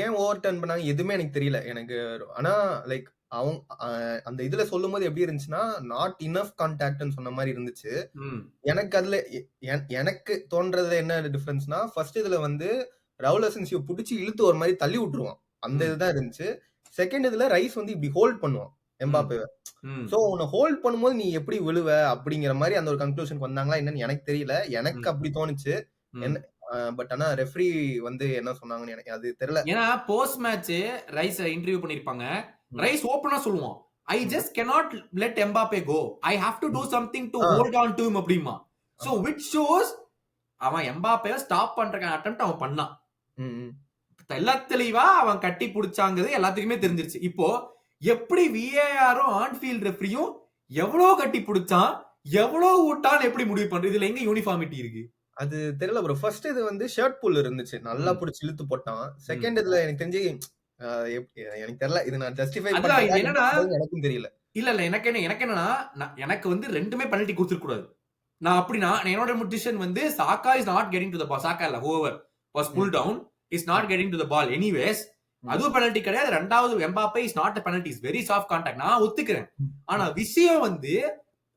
ஏன் ஓவர் டர்ன் பண்ணாங்க எதுவுமே எனக்கு தெரியல எனக்கு. ஆனா லைக் அவங்க அந்த இதுல சொல்லும் போது எப்படி இருந்துச்சுன்னா, நாட் இனஃப் கான்டாக்ட்னு சொன்ன மாதிரி இருந்துச்சு. எனக்கு அதுல எனக்கு தோன்றதுல என்ன டிஃபரன்ஸ்னா, ஃபர்ஸ்ட் இதுல வந்து ரவுல் அசென்சியோ பிடிச்சி இழுத்து ஒரு மாதிரி தள்ளி விட்டுருவான், அந்த இதுதான் இருந்துச்சு. செகண்ட் இதுல ரைஸ் வந்து இப்படி ஹோல்ட் பண்ணுவான் எம்பாப்பேவை. சோ உன்னை ஹோல்ட் பண்ணும்போது நீ எப்படி விழுவ அப்படிங்கிற மாதிரி அந்த ஒரு கன்க்ளூஷனுக்கு வந்தாங்களா என்னன்னு எனக்கு தெரியல. எனக்கு அப்படி தோணுச்சு. பட் ஆனா ரெஃப்ரி வந்து என்ன சொன்னாங்கன்னு எனக்கு அது தெரியல. ஏன்னா போஸ்ட் மேட்ச் ரைஸ் இன்டர்வியூ பண்ணிருப்பாங்க. ரைஸ் ஓபனா சொல்லுவான், I just cannot let Mbappe go. I have to do something to hold on to him அப்படிமா. So which shows அவன் எம்பாப்பேவை ஸ்டாப் பண்றதுக்கான அட்டெம்ப்ட் அவன் பண்ணான். தெளிவா அவன் கட்டி பிடிச்சாங்கிறது எல்லாத்துக்குமே தெரிஞ்சிருச்சு. இப்போ எப்படி விஏஆரும் ஆன் ஃபீல்ட் ரெஃப்ரியும் எவ்வளவு கட்டி பிடிச்சான் எவ்வளவு விட்டான்னு எப்படி முடிவு பண்றது? இதுல எங்க யூனிஃபார்மிட்டி இருக்கு? அது தெரியல ப்ரோ. ஃபர்ஸ்ட் இது வந்து ஷர்ட் புல் இருந்துச்சு, நல்லா பிடிச்சி இழுத்து போட்டான். செகண்ட் இதுல எனக்கு தெரிஞ்சு எனக்கு தெரியல, இது நான் ஜஸ்டிஃபை பண்ண என்னன்னா எனக்கும் தெரியல. இல்ல எனக்கு என்னன்னா, எனக்கு வந்து ரெண்டுமே பெனல்டி கொடுத்துக்க கூடாது. நான் அப்படினா என்னோட டிசிஷன் வந்து Saka is not getting to the ball. Saka இல்ல, whoever was pull down is not getting to the ball anyways. அதுவும் பெனல்டி கிடையாது. ரெண்டாவது Mbappe is not a penalty, is very soft contact. நான் ஒத்துக்கிறேன். ஆனா விஷயம் வந்து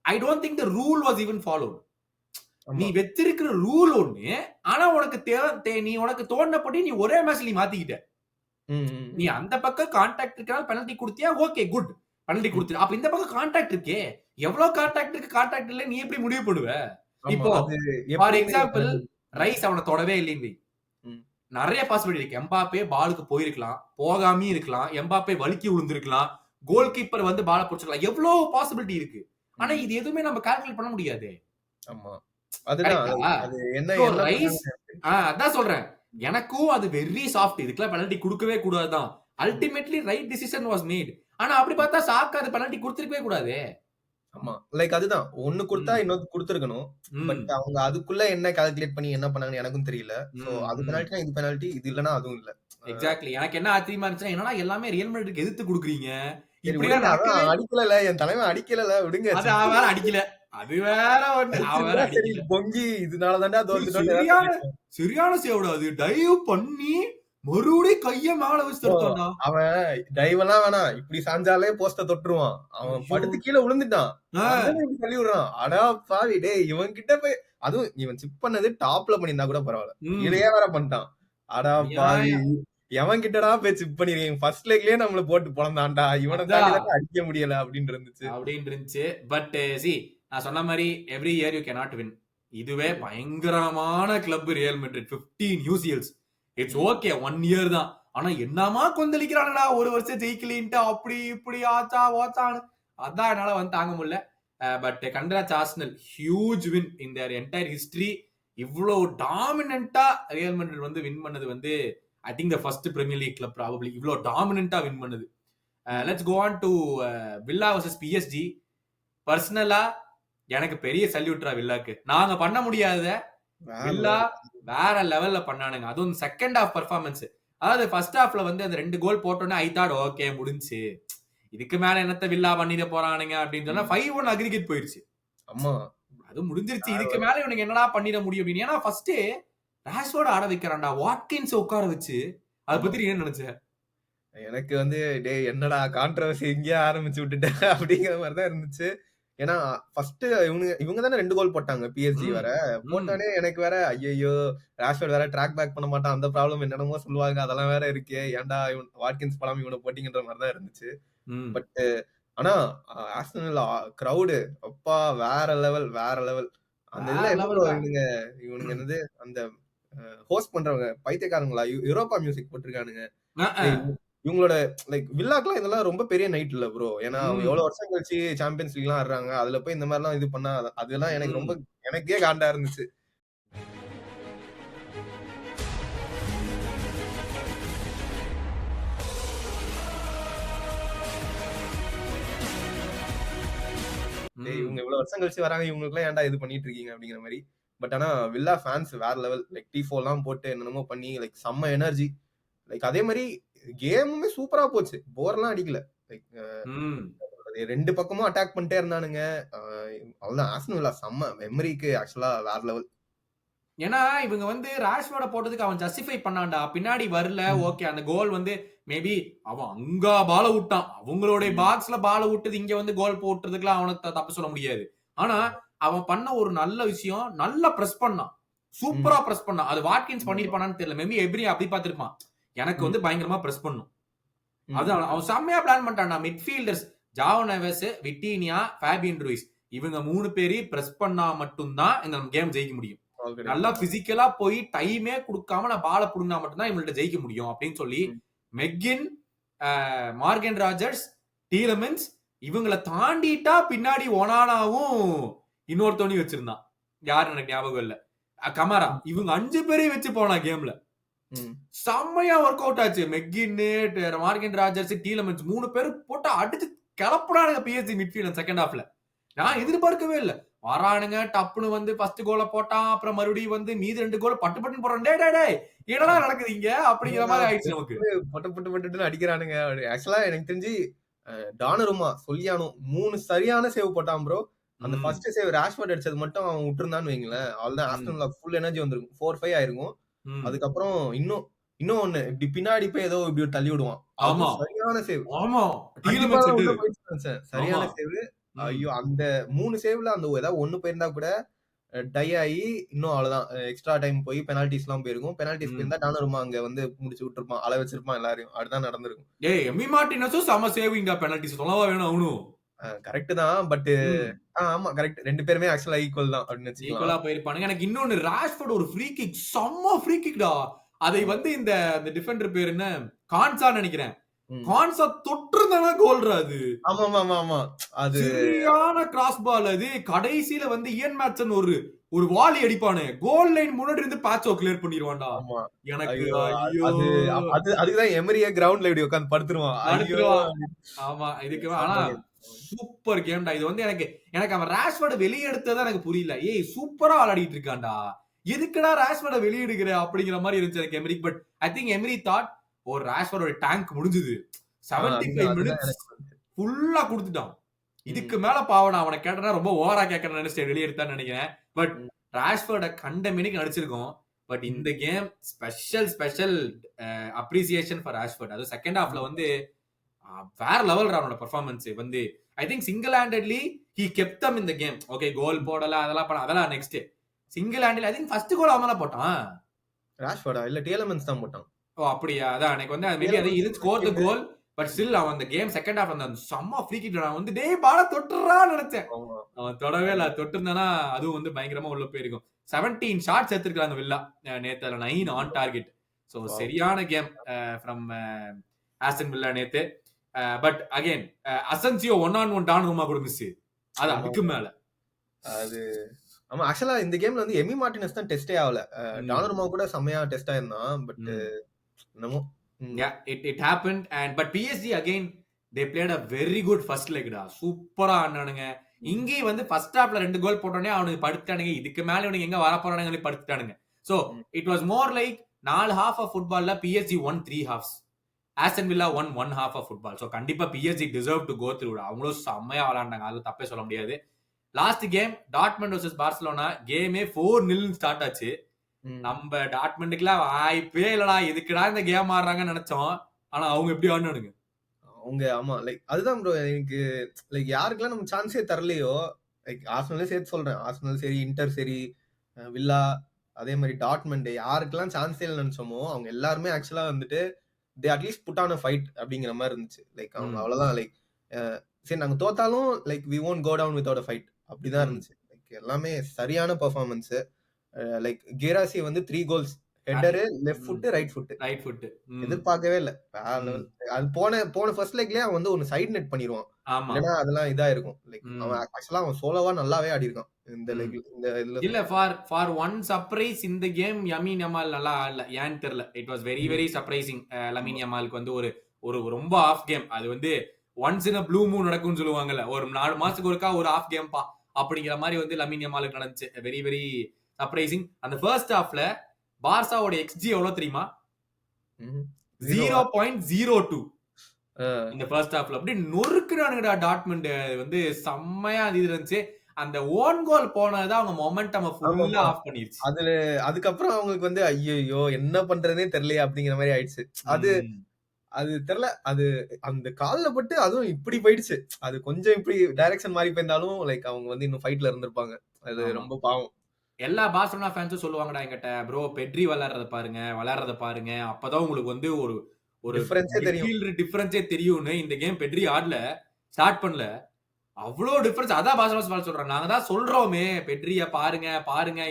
I don't think the rule was even followed. நீ வெச்சிருக்கிற ரூல் ஒண்ணு, ஆனா உனக்கு நீ உனக்கு தோணுனபடி நீ ஒரே மேட்ச்ல நீ மாத்திக்கிட்ட. நீ அந்த பக்கம் கான்டாக்ட் இருக்கனால பெனல்டி கொடுத்தியா, ஓகே குட், பெனல்டி கொடுத்து. அப்ப இந்த பக்கம் கான்டாக்ட் இருக்கே, எவ்வளவு கான்டாக்ட் இருக்கு கான்டாக்ட் இல்ல, நீ எப்படி முடிவு பண்ணுவ? இப்போ ஃபார் எக்ஸாம்பிள் ரைஸ் அவனை தொடவே இல்லைன்னு, நிறைய பாசிபிலிட்டி இருக்கு. எம்பாப்பே பாலுக்கு போயிருக்கலாம், போகாமே இருக்கலாம், எம்பாப்பே வலிக்கி விழுந்திருக்கலாம், கோல் கீப்பர் வந்து பால பிடிச்சிருக்கலாம், எவ்வளவு பாசிபிலிட்டி இருக்கு. ஆனா இது எதுவுமே நம்ம கால்குலேட் பண்ண முடியாது. ஆமா, அதான் சொல்றேன். எனக்கும் அது வெரி சாஃப்ட். இதுக்கெல்லாம் பெனல்டி கொடுக்கவே கூடாதுதான். Ultimately right decision was made. ஆனா அப்படி பார்த்தா சாக்கா அது பெனல்டி கொடுத்திருக்கவே கூடாது. ஆமா, லைக் அதுதான் ஒன்னு கொடுத்தா இன்னொரு கொடுத்திருக்கணும். பட் அவங்க அதுக்குள்ள என்ன கால்குலேட் பண்ணி என்ன பண்ணாங்கன்னு எனக்கும் தெரியல. சோ அது பெனல்ட்டினா இது பெனல்ட்டி, இது இல்லனா அதுவும் இல்ல. எக்ஸாக்ட்லி. எனக்கு என்ன ஆச்சரியமா இருந்துச்சுன்னா, என்னன்னா எல்லாமே ரியல் மேட்ரிட்க்கு எதிர்த்து குடுக்குறீங்க. இப்படியே அடிக்கல, என் தலைமை அடிக்கல விடுங்க. அது வேற அடிக்கல, அது வேற ஒண்ணு. அவன் அடிக்கல பொங்கி இதனாலதான்டா தோத்துட்டோம். சரியான சேவடா அது. டைவ் பண்ணி மறுபடியும் கைய மேல வச்சு தடுத்தான்டா. அவன் டைவ் எல்லாம் வேணாம், இப்படி சாஞ்சாலே போஸ்ட தொட்டுருவான். அவன் படுத்து கீழே விழுந்துட்டான், தள்ளி விடுறான். அடா பாவி டேய், இவன் கிட்ட போய் அதுவும் இவன் சிப் பண்ணது டாப்ல பண்ணிருந்தா கூட பரவாயில்ல, இதையே வேற பண்ணிட்டான். அடா பாவி, எவன் கிட்டடா போய் சிப் பண்ணிருக்கீங்க, ஃபர்ஸ்ட் லெக்லயே நம்மள போட்டு பொளந்தான்டா, இவனை தான் அடிக்க முடியல அப்படின்னு இருந்துச்சு. பட் சி, நான் சொன்ன மாதிரி every year you cannot win. இதுவே பயங்கரமான club real Madrid. 15 UCLs, it's okay, 1 year தான். ஆனா என்னமா கொந்தளிக்கிறானடா, ஒரு வருஷம் ஜெயிக்கலின்ட்டு அப்படி இப்படி ஆச்சா ஓச்சான்னு. அதான் என்னால வந்து தாங்க முடியல. But congrats Arsenal, huge win in their entire history. இவ்வளவு டாமினண்டா ரியல் மேட்ரிட் வந்து வின் பண்ணது வந்து I think the first Premier League club probably இவ்வளோ டாமினண்டா வின் பண்ணுது. Let's go on to Villa versus PSG. பர்சனலா எனக்கு பெரிய சல்யூட்ரா வில்லாக்கு. நாங்க பண்ண முடியாத வில்லா வேற லெவல்ல பண்ணானுங்க. அதுவும் செகண்ட் ஹாஃப் பெர்ஃபார்மன்ஸ். அதாவது ஃபர்ஸ்ட் ஹாஃப்ல வந்து அந்த 2 கோல் போட்டோன்னே ஐ தாட் ஓகே முடிஞ்சு, இதுக்கு மேல என்னத்த வில்லா பண்ணிட போறானுங்க அப்படின்னு சொன்னா 5-1 அக்ரிகேட் போயிருச்சு. ஆமா அது முடிஞ்சிருச்சு. இதுக்கு மேல இவனுக்கு என்னடா பண்ணிட முடியும் அப்படின்னு. ஏன்னா ஃபர்ஸ்ட் ராஷ்வர்ட் ஆட வைக்கிறான்டா, வாட்கின்ஸ் உட்கார வச்சு. அதை பத்தி என்ன நினைச்ச? எனக்கு வந்து டேய் என்னடா கான்ட்ரவர்சி இங்கேயே ஆரம்பிச்சு விட்டுட்டேன் அப்படிங்கிற மாதிரி தான் இருந்துச்சு. ஏன்னா ஃபர்ஸ்ட் இவங்க தானே 2 கோல் போட்டாங்க பிஎஸ்ஜி வேற. போட்டானே எனக்கு வேற ஐயோ ராஷ்வர்ட் வேற ட்ராக் பேக் பண்ண மாட்டான், அந்த ப்ராப்ளம் என்னென்னமோ சொல்லுவாங்க, அதெல்லாம் வேற இருக்கே, ஏன்டா இவன் வாட்கின்ஸ் படம் இவனை போட்டிங்கன்ற மாதிரி தான் இருந்துச்சு. பட் ஆனா ஆர்சனல் கிரவுடு அப்பா வேற லெவல் வேற லெவல். அந்த இதுல இவனுங்க என்னது அந்த ஹோஸ்ட் பண்றவங்க பைத்தியக்காரங்களா யூரோப்பா மியூசிக் போட்டிருக்கானுங்க. இவங்களோட லைக் வில்லாக்குலாம் இதெல்லாம் ரொம்ப பெரிய நைட் இல்ல ப்ரோ. ஏன்னா அவங்க எவ்வளவு வருஷம் கழிச்சு சாம்பியன்ஸ் லீக் எல்லாம் ஆடுறாங்க. அதுல போய் இந்த மாதிரி எல்லாம் இது பண்ணா அதெல்லாம் எனக்கு ரொம்ப எனக்கே காண்டா இருந்துச்சு. இவங்க இவ்வளவு வருஷம் கழிச்சு வராங்க, இவங்களுக்கு எல்லாம் ஏன்டா இது பண்ணிட்டு இருக்கீங்க அப்படிங்கிற மாதிரி. பட் ஆனா வில்லா ஃபேன்ஸ் வேற லெவல். லைக் T4 எல்லாம் போட்டு என்னென்னமோ பண்ணி லைக் செம்ம எனர்ஜி. லைக் அதே மாதிரி கேமுமே சூப்பரா போச்சு, போர்லாம் அடிக்கல. லைக் 2 பக்கமும் அட்டாக் பண்ணிட்டே இருந்தானுங்க. அவ்வளவுதான் ஆர்சனல் செம்ம மெமரிக்கு ஆக்சுவலா வேற லெவல். ஏன்னா இவங்க வந்து ராஷ்வர்ட போட்டதுக்கு அவன் ஜஸ்டிஃபை பண்ணான்டா, பின்னாடி வரல ஓகே. அந்த கோல் வந்து மேபி அவன் அங்க பால விட்டான், அவங்களுடைய பாக்ஸ்ல பால விட்டது இங்க வந்து கோல் போட்டுறதுக்குலாம் அவனுக்கு தப்பு சொல்ல முடியாது. ஆனா அவன் பண்ண ஒரு நல்ல விஷயம், நல்லா பிரஸ் பண்ணான், சூப்பரா பிரஸ் பண்ணான். அது வாட்கின்ஸ் பண்ணிருப்பானான்னு தெரியல, மேபி எப்ரி அப்படி பார்த்திருப்பான். எனக்கு வந்து பயங்கரமா பிரஸ் பண்ணும். அது அவன் செம்மையா பிளான் பண்ணிட்டான்டா. Midfielders Joao Neves, Vitinha, Fabian Ruiz இவங்க 3 பேரையும் பிரஸ் பண்ணா மட்டும்தான் இந்த கேம் ஜெயிக்க முடியும். நல்லா பிசிக்கலா போய் டைமே கொடுக்காம நான் பால புடுங்கினா மட்டும்தான் இவங்கள்ட்ட ஜெயிக்க முடியும் அப்படின்னு சொல்லி மெக்கின், மார்கன் ராஜர்ஸ், டீலமென்ஸ் இவங்களை தாண்டிட்டா பின்னாடி ஒனானாவும் இன்னொருத்தவனையும் வச்சிருந்தான். யாரு எனக்கு ஞாபகம் இல்ல, கமாரா. இவங்க 5 பேரையும் வச்சு போனா கேம்ல செம்மையா ஒர்க் அவுட் ஆச்சு. மெக்கின், மார்கன் ராஜர்ஸ், டீலமென்ஸ் 3 பேர் போட்டு அடிச்சு கிளப்புறானுங்க பிஎஸ்ஜி மிட்ஃபீல்ட் செகண்ட் ஹாஃப்ல. நான் எதிர்பார்க்கவே இல்லை. வரானுங்க டப்புன்னு வந்து ஃபர்ஸ்ட் கோலை போட்டான், அப்புறம் மறுபடியும் வந்து மீதி 2 கோல் பட்டு பட்டுன்னு போறான். டே என்னடா நடக்குது இங்க அப்படிங்கிற மாதிரி ஆயிடுச்சு நமக்கு. பட்டு அடிக்கிறானுங்க. ஆக்சுவலா எனக்கு தெரிஞ்சு டானருமா சொல்லியானோ 3 சரியான சேவ் போட்டான் ப்ரோ. அந்த ஃபர்ஸ்ட் சேவ் ராஷ்வர்ட் அடிச்சது மட்டும் அவன் விட்டுருந்தான்னு வைங்களேன், அவ்வளவுதான் ஆர்சனல் ஃபுல் எனர்ஜி வந்திருக்கும், 4-5 ஆயிருக்கும். அதுக்கப்புறம் இன்னொன்னு இப்படி பின்னாடி போய் ஏதோ இப்படி தள்ளி விடுவான். சரியான சேவ். சரியான சேவ். ஐயோ அந்த 3 சேவ்ல அந்த ஏதாவது 1 போயிருந்தா கூட டை ஆகி இன்னும் அவ்வளவுதான், எக்ஸ்ட்ரா டைம் போய் பெனால்டிஸ் எல்லாம் போயிருக்கும். பெனால்டிஸ் போயிருந்தா டானருமா அங்க வந்து முடிச்சு விட்டுருப்பான், அள வச்சிருப்பான் எல்லாரையும். அதுதான் நடந்திருக்கும். எமி மார்டினஸும் செம சேவிங்கா, பெனால்டிஸ் சொல்லவா வேணும் அவனும். கரெக்ட் தான். பட் ஆமா கரெக்ட், 2 பேருமே ஆக்சுவலா ஈக்குவல் தான் அப்படின்னு ஈக்குவலா போயிருப்பானுங்க. எனக்கு இன்னொன்னு ராஷ்வர்ட் ஒரு ஃப்ரீ கிக், செம்ம ஃப்ரீ கிக்டா. அதை வந்து இந்த டிஃபெண்டர் பேர் என்ன, கான்சா நினைக்கிறேன், கான்சா தொட்டுருந்தானா கோல்ரா அது. ஆமா அது சரியான கிராஸ் பால். அது கடைசியில வந்து இயன் மேட்சன் ஒரு வாலி அடிப்பானு, கோல் லைன் முன்னாடி இருந்து பேட்சோ கிளியர் பண்ணிடுவான்டா. எனக்கு அதுக்குதான் எமரியா கிரவுண்ட்ல இப்படி உட்கார்ந்து படுத்துருவான். ஆமா இதுக்கு. ஆனா சூப்பர் கேம்டா இது. வந்து எனக்கு அவன் ராஷ்வர்ட் வெளியெடுத்ததா எனக்கு புரியல. ஏய் சூப்பரா விளையாடிட்டு இருக்கான்டா, எதுக்குடா ராஷ்வர்ட வெளியெடுக்கிற அப்படிங்கிற மாதிரி இருந்துச்சு எனக்கு emery. But I think emery thought ஒரு ராஷ்வர்டோட டேங்க் முடிஞ்சது, 75 மினிட்ஸ் ஃபுல்லா கொடுத்துட்டான். இதுக்கு மேல பாவனா அவனை கேட்டனா ரொம்ப ஓவரா கேட்கறேன்னு நினைச்சு வெளியெடுத்தான்னு நினைக்கிறேன். பட் ராஷ்வர்ட கண்ட மினிக்கு நடிச்சிருக்கோம். பட் இந்த game special appreciation for Rashford. அது செகண்ட் ஹாஃப்ல வந்து வேற லெவல் அவனோட பெர்ஃபார்மன்ஸ் வந்து I think single handedly he kept them in the game. Okay goal போடல அதெல்லாம் next. Single handle I think first goal அவன் போட்டான், ராஷ்வர்டா இல்ல டீலமென்ஸ் தான் போட்டான். ஓ அப்படியா? அதான் எனக்கு வந்து மேபி அது இது score the goal. But still அவன் அந்த கேம் செகண்ட் ஹாஃப் அந்த செம்ம ஃப்ரீ கிக் நான் வந்து டேய் பால தொட்டுறான்னு நினைச்சேன். அவன் தொடவே இல்ல, தொட்டிருந்தானா அதுவும் வந்து பயங்கரமா உள்ள போயிருக்கும். 17 ஷாட்ஸ் எடுத்துருக்காங்க வில்லா நேத்து, அதுல 9 ஆன் டார்கெட். சோ சரியான கேம் ஃப்ரம் ஆஸ்டன் வில்லா நேத்து. பட் அகைன் அசென்சியோ 1-on-1 டானருமா கூட மிஸ். அது அதுக்கு மேல அது ஆமா. ஆக்சுவலா இந்த கேம்ல வந்து எமி மார்டினஸ் தான் டெஸ்டே ஆகல, டானருமா கூட செம்மையா டெஸ்ட் ஆயிருந்தான். பட் என்னமோ Yeah, it happened. But PSG again, they played a very good first leg டா. சூப்பரா ஆடுனானுங்க. இங்கேயும் வந்து ஃபர்ஸ்ட் ஹாஃப்ல 2 கோல் போட்டோனே அவனுக்கு படுத்துட்டானுங்க. இதுக்கு மேல இவனுக்கு எங்க வர போறானுங்க படுத்துட்டானுங்க. So it was more like 4 half of footballல PSG won 3 halves. Aston Villa won 1 half of football. So கண்டிப்பா PSG deserve to go through. அவங்களும் செம்மையா விளையாண்டாங்க. அது தப்பே சொல்ல முடியாது. Last game Dortmund vs Barcelona கேமே 4-0 ஸ்டார்ட் ஆச்சு. நம்ம டாட்மண்டுக்குலாம் வாய்ப்பே இல்லடா, எதுக்குடா இந்த கேம் ஆடுறாங்கன்னு நினைச்சோம். ஆனா அவங்க எப்படி ஆடுனானுங்க. அவங்க ஆமா லைக் அதுதான் ப்ரோ, எனக்கு லைக் யாருக்கெல்லாம் நம்ம சான்ஸே தரலையோ, லைக் ஆர்சனலே சேர்த்து சொல்றேன், ஆர்சனல் சரி, இன்டர் சரி, வில்லா, அதே மாதிரி டாட்மண்ட், யாருக்கெல்லாம் சான்ஸே இல்லைன்னு நினைச்சோமோ அவங்க எல்லாருமே ஆக்சுவலா வந்துட்டு they at least put on a fight அப்படிங்கிற மாதிரி இருந்துச்சு. லைக் அவங்க அவ்வளவுதான் லைக் சரி நாங்க தோத்தாலும் like we won't go down without a fight அப்படிதான் இருந்துச்சு. லைக் எல்லாமே சரியான பெர்ஃபார்மன்ஸ். லைக் கேராசி வந்து 3 goals, hater, left foot, right foot. எதிர்பார்க்கவே இல்ல. அது போன ஃபர்ஸ்ட் லெக்லயே அவன் வந்து ஒரு சைடு நெட் பண்ணிடுவான். இல்லனா அதெல்லாம் இதா இருக்கும். லைக் அவன் ஆக்சுவலா அவன் சோலோவா நல்லாவே ஆடி இருக்கான் இந்த லெக். இந்த இதுல இல்ல ஃபார் ஒன் சர்ப்ரைஸ் இந்த கேம் யமீன் யமால் நல்லா ஆடல. ஏன்னு தெரியல. It was very very surprising. Lamine யமாலுக்கு வந்து ஒரு ரொம்ப ஆஃப் கேம். அது வந்து once in a blue moon நடக்கும்னு சொல்லுவாங்கல்ல, ஒரு 4 மாசத்துக்கு ஒருக்கா ஒரு ஆஃப் கேம் பா அப்படிங்கிற மாதிரி வந்து லமீன் யமாலுக்கு நடந்துச்சு. Very very surprising. அந்த ஃபர்ஸ்ட் ஹாஃப்ல பார்சாவோட XG எவ்வளவு தெரியுமா? 0.02 இந்த ஃபர்ஸ்ட் ஹாஃப்ல. அப்படி நொறுக்குறானுங்கடா டாட்மண்ட். வந்து செம்மையா இது இருந்துச்சு. அந்த ஓன் கோல் போனதான் அவங்க மொமெண்டம் ஃபுல்லா ஆஃப் பண்ணிருச்சு. அதுக்கப்புறம் அவங்களுக்கு வந்து ஐயோ என்ன பண்றதுனே தெரியல அப்படிங்கிற மாதிரி ஆயிடுச்சு. அது தெரியல. அது அந்த கால்ல பட்டு அதுவும் இப்படி போயிடுச்சு. அது கொஞ்சம் இப்படி டைரக்ஷன் மாறி போயிருந்தாலும் லைக் அவங்க வந்து இன்னும் ஃபைட்ல இருந்திருப்பாங்க. அது ரொம்ப பாவம். எல்லா பார்சலோனா ஃபேன்ஸும் சொல்லுவாங்கடா என்கிட்ட, ப்ரோ பெட்ரி விளையாடுறத பாருங்க, அப்பதான் உங்களுக்கு வந்து ஒரு டிஃபரன்ஸே தெரியும்னு. இந்த கேம் பெட்ரி ஆடல, ஸ்டார்ட் பண்ணல, அவ்வளோ டிஃபரன்ஸ். அதான் பார்சலோனா சொல்றேன், நாங்க தான் சொல்றோமே பெட்ரிய பாருங்க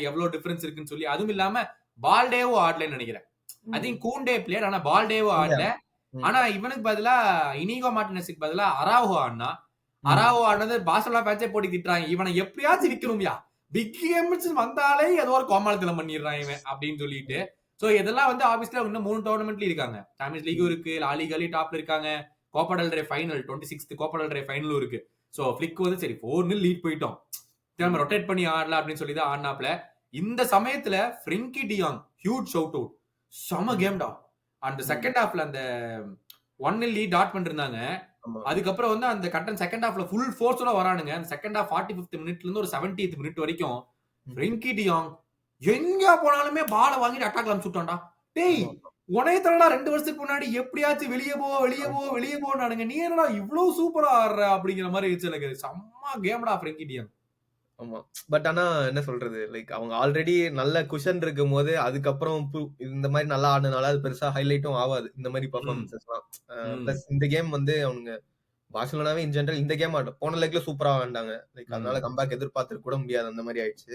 எவ்வளவு டிஃபரன்ஸ் இருக்குன்னு சொல்லி. அதுவும் இல்லாம பால்டேவும் ஆடலன்னு நினைக்கிறேன். ஐ திங்க் கூண்டே பிளேயர், ஆனா பால்டேவும் ஆடல. ஆனா இவனுக்கு பதிலா இனிகோ மார்டினஸுக்கு பதிலா அராவோ ஆடினது பார்சலோனா ஃபேன்ஸே போட்டு திட்டுறாங்க. இவனை எப்படியாச்சும் விக்கணும்யா, பிக் கேம்ஸ் வந்தாலே ஏதோ ஒரு கோமாளத்தனம் பண்ணிடுறான் இவன் அப்படின்னு சொல்லிட்டு. சோ இதெல்லாம் வந்து ஆப்வியஸ்லி இன்னும் 3 டோர்னமெண்ட்ல இருக்காங்க. சாம்பியன்ஸ் லீகும் இருக்கு, லா லீகாலயும் டாப்ல இருக்காங்க, கோப்பா டெல் ரே ஃபைனல் 26th கோப்பா டெல் ரே ஃபைனலும் இருக்கு. சோ ஃபிளிக் வந்து சரி 4-0 லீட் போயிட்டோம், நம்ம ரொட்டேட் பண்ணி ஆடலாம் அப்படின்னு சொல்லி தான் ஆடினாப்ல. இந்த சமயத்துல ஃப்ரெங்கி டியாங் ஹியூஜ் ஷவுட் அவுட், செம கேம்டா. அந்த செகண்ட் ஹாஃப்ல அந்த 1-0 லீட் டாட்மண்ட் இருந்தாங்க. அதுக்கப்புறம் வந்து அந்த கட்டன் செகண்ட் ஹாஃப்ல ஃபுல் ஃபோர்ஸோட வரானுங்க. அந்த செகண்ட் ஹாஃப் 45th மினிட்ல இருந்து ஒரு 70th மினிட் வரைக்கும் ஃப்ரெங்கி டியாங் எங்க போனாலுமே பால வாங்கிட்டு அட்டாக்ல அனுப்பிச்சுட்டான்டா. டேய் உனைய தரடா 2 வருஷத்துக்கு முன்னாடி எப்படியாச்சும் வெளியே போனானுங்க, நீ என்னடா இவ்வளவு சூப்பரா ஆடுற அப்படிங்கிற மாதிரி இருந்துச்சு எனக்கு. செம்ம கேம்டா ஃப்ரெங்கி டியாங். ஆமா, பட் ஆனா என்ன சொல்றது, லைக் அவங்க ஆல்ரெடி நல்ல குஷன் இருக்கும் போது அதுக்கப்புறம் இந்த மாதிரி நல்லா ஆடுனால அது பெருசா ஹைலைட்டும் ஆகாது இந்த மாதிரி பர்ஃபார்மன்ஸஸ்லாம். பிளஸ் இந்த கேம் வந்து அவங்க பார்சிலோனாவே இன் ஜெனரல் இந்த கேம் போன லெக்ல சூப்பரா ஆண்டாங்க. லைக் அதனால கம்பேக் எதிர்பார்த்து கூட முடியாது, அந்த மாதிரி ஆயிடுச்சு.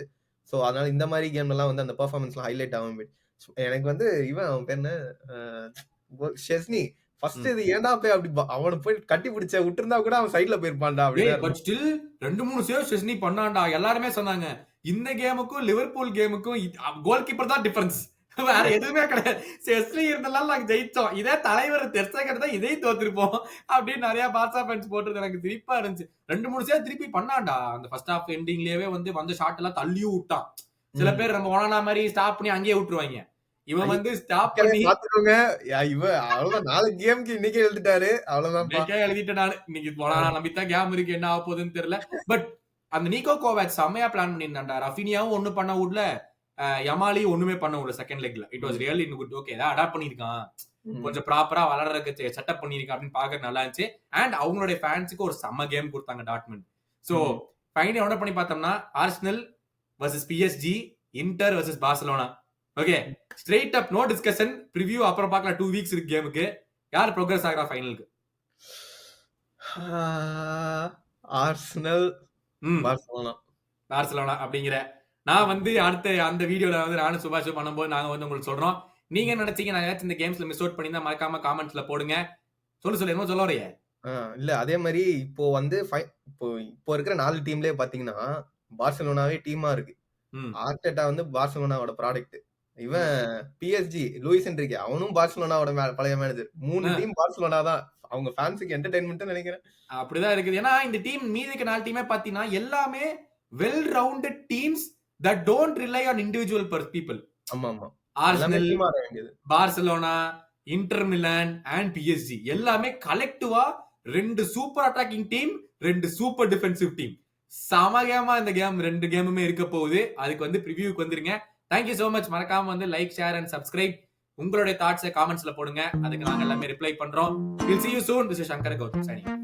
சோ அதனால இந்த மாதிரி கேம் எல்லாம் வந்து அந்த பர்ஃபார்மன்ஸ்லாம் ஹைலைட் ஆகும். எனக்கு வந்து இவன் அவன் பேர் என்ன, ஷெஸ்னி, ஃபர்ஸ்ட் இது ஏன்டா போய் அப்படி அவனை போய் கட்டி பிடிச்ச விட்டுருந்தா கூட அவன் சைடுல போயிருப்பான்டா அப்படின்னு. பட் ஸ்டில் 2-3 சேவ் செஸ்னி பண்ணான்டா. எல்லாருமே சொன்னாங்க இந்த கேமுக்கும் லிவர்பூல் கேமுக்கும் கோல் கீப்பர் தான் டிஃபரன்ஸ், வேற எதுவுமே கிடையாது. செஸ்னி இருந்தனால நாங்க ஜெயிச்சோம், இதே தலைவர் தெர்ஸ்டெகன் தான் இதையும் தோத்துருப்போம் அப்படின்னு நிறைய பார்சா ஃபேன்ஸ் போட்டுறது எனக்கு திருப்பா இருந்துச்சு. 2-3 சேவ் திருப்பி பண்ணான்டா. அந்த ஃபர்ஸ்ட் ஹாஃப் எண்டிங்லயே வந்து ஷாட் எல்லாம் தள்ளியும் விட்டான். சில பேர் நம்ம ஒனானா மாதிரி ஸ்டாப் பண்ணி அங்கேயே விட்டுருவாங்க, இவன் வந்து ஸ்டாப் பண்ணி பாத்துக்கோங்க. இவன் அவ்வளவுதான் 4 கேமுக்கு இன்னைக்கே எழுதிட்டாரு, அவ்வளவுதான் எழுதிட்டேன் நானு. இன்னைக்கு ஒனானா நம்பித்தான் கேம் இருக்கு, என்ன ஆக போகுதுன்னு தெரியல. பட் அந்த நீக்கோ கோவாச் செம்மையா பிளான் பண்ணியிருந்தான்டா. ரஃபினியாவும் ஒண்ணு பண்ண விடல, யமாலியும் ஒண்ணுமே பண்ண விடல செகண்ட் லெக்ல. It was really good. Okay, ஏதாவது அடாப்ட் பண்ணிருக்கான், கொஞ்சம் ப்ராப்பரா வளர்றதுக்கு செட்டப் பண்ணிருக்கான் அப்படின்னு பாக்க நல்லா இருந்துச்சு. அண்ட் அவங்களுடைய ஃபேன்ஸுக்கு ஒரு செம்ம கேம் கொடுத்தாங்க டாட்மண்ட். சோ ஃபைனல் என்ன பண்ணி பார்த்தோம்னா Arsenal versus PSG, Inter versus Barcelona. Okay, straight up, no discussion. Preview அப்புறம் பார்க்கலாம். 2 வீக்ஸ் இருக்கு கேமுக்கு. யார் ப்ரோக்ரஸ் ஆகுறா ஃபைனலுக்கு? ஆர்சனல், பார்சிலோனா அப்படிங்கிற. நான் வந்து அடுத்த அந்த வீடியோல வந்து நானும் சுபாஷும் பண்ணும்போது நாங்க வந்து உங்களுக்கு சொல்றோம். நீங்க நினைச்சீங்க நான் ஏதாச்சும் இந்த கேம்ஸ்ல மிஸ் அவுட் பண்ணியிருந்தா மறக்காம காமெண்ட்ஸ்ல போடுங்க. சொல்லு என்ன சொல்ல வரையே? இல்ல அதே மாதிரி இப்போ வந்து இப்போ இருக்கிற 4 டீம்லயே பாத்தீங்கன்னா பார்சிலோனாவே டீமா இருக்கு. ஆர்டெட்டா வந்து பார்சிலோனாவோட ப்ராடக்ட். இவன் பிஎஸ்ஜி லூயிஸ் என்ரிகே, அவனும் பார்சிலோனாவோட பழைய மேனேஜர். 3 டீம் பார்சிலோனா தான். அவங்க ஃபேன்ஸுக்கு என்டர்டைன்மெண்ட் நினைக்கிறேன். அப்படிதான் இருக்குது. ஏன்னா இந்த டீம் மீதிக்கு 4 டீமே பாத்தீங்கன்னா எல்லாமே well rounded teams that don't rely on individual people. ஆமா ஆமா. ஆர்சனல், டீம் ஆட வேண்டியது. Barcelona, Inter Milan and PSG எல்லாமே கலெக்டிவா 2 super attacking team, 2 super defensive team. சமகேமா இந்த கேம் 2 கேமுமே இருக்க போகுது. அதுக்கு வந்து ப்ரிவியூக்கு வந்துருங்க. Thank you so much. மறக்காம வந்து லைக், ஷேர் அண்ட் சப்ஸ்கிரைப். உங்களுடைய தாட்ஸை காமெண்ட்ஸ்ல போடுங்க. அதுக்கு நாங்க எல்லாமே ரிப்ளை பண்றோம். We'll see you soon. This is Shankar Gautam signing.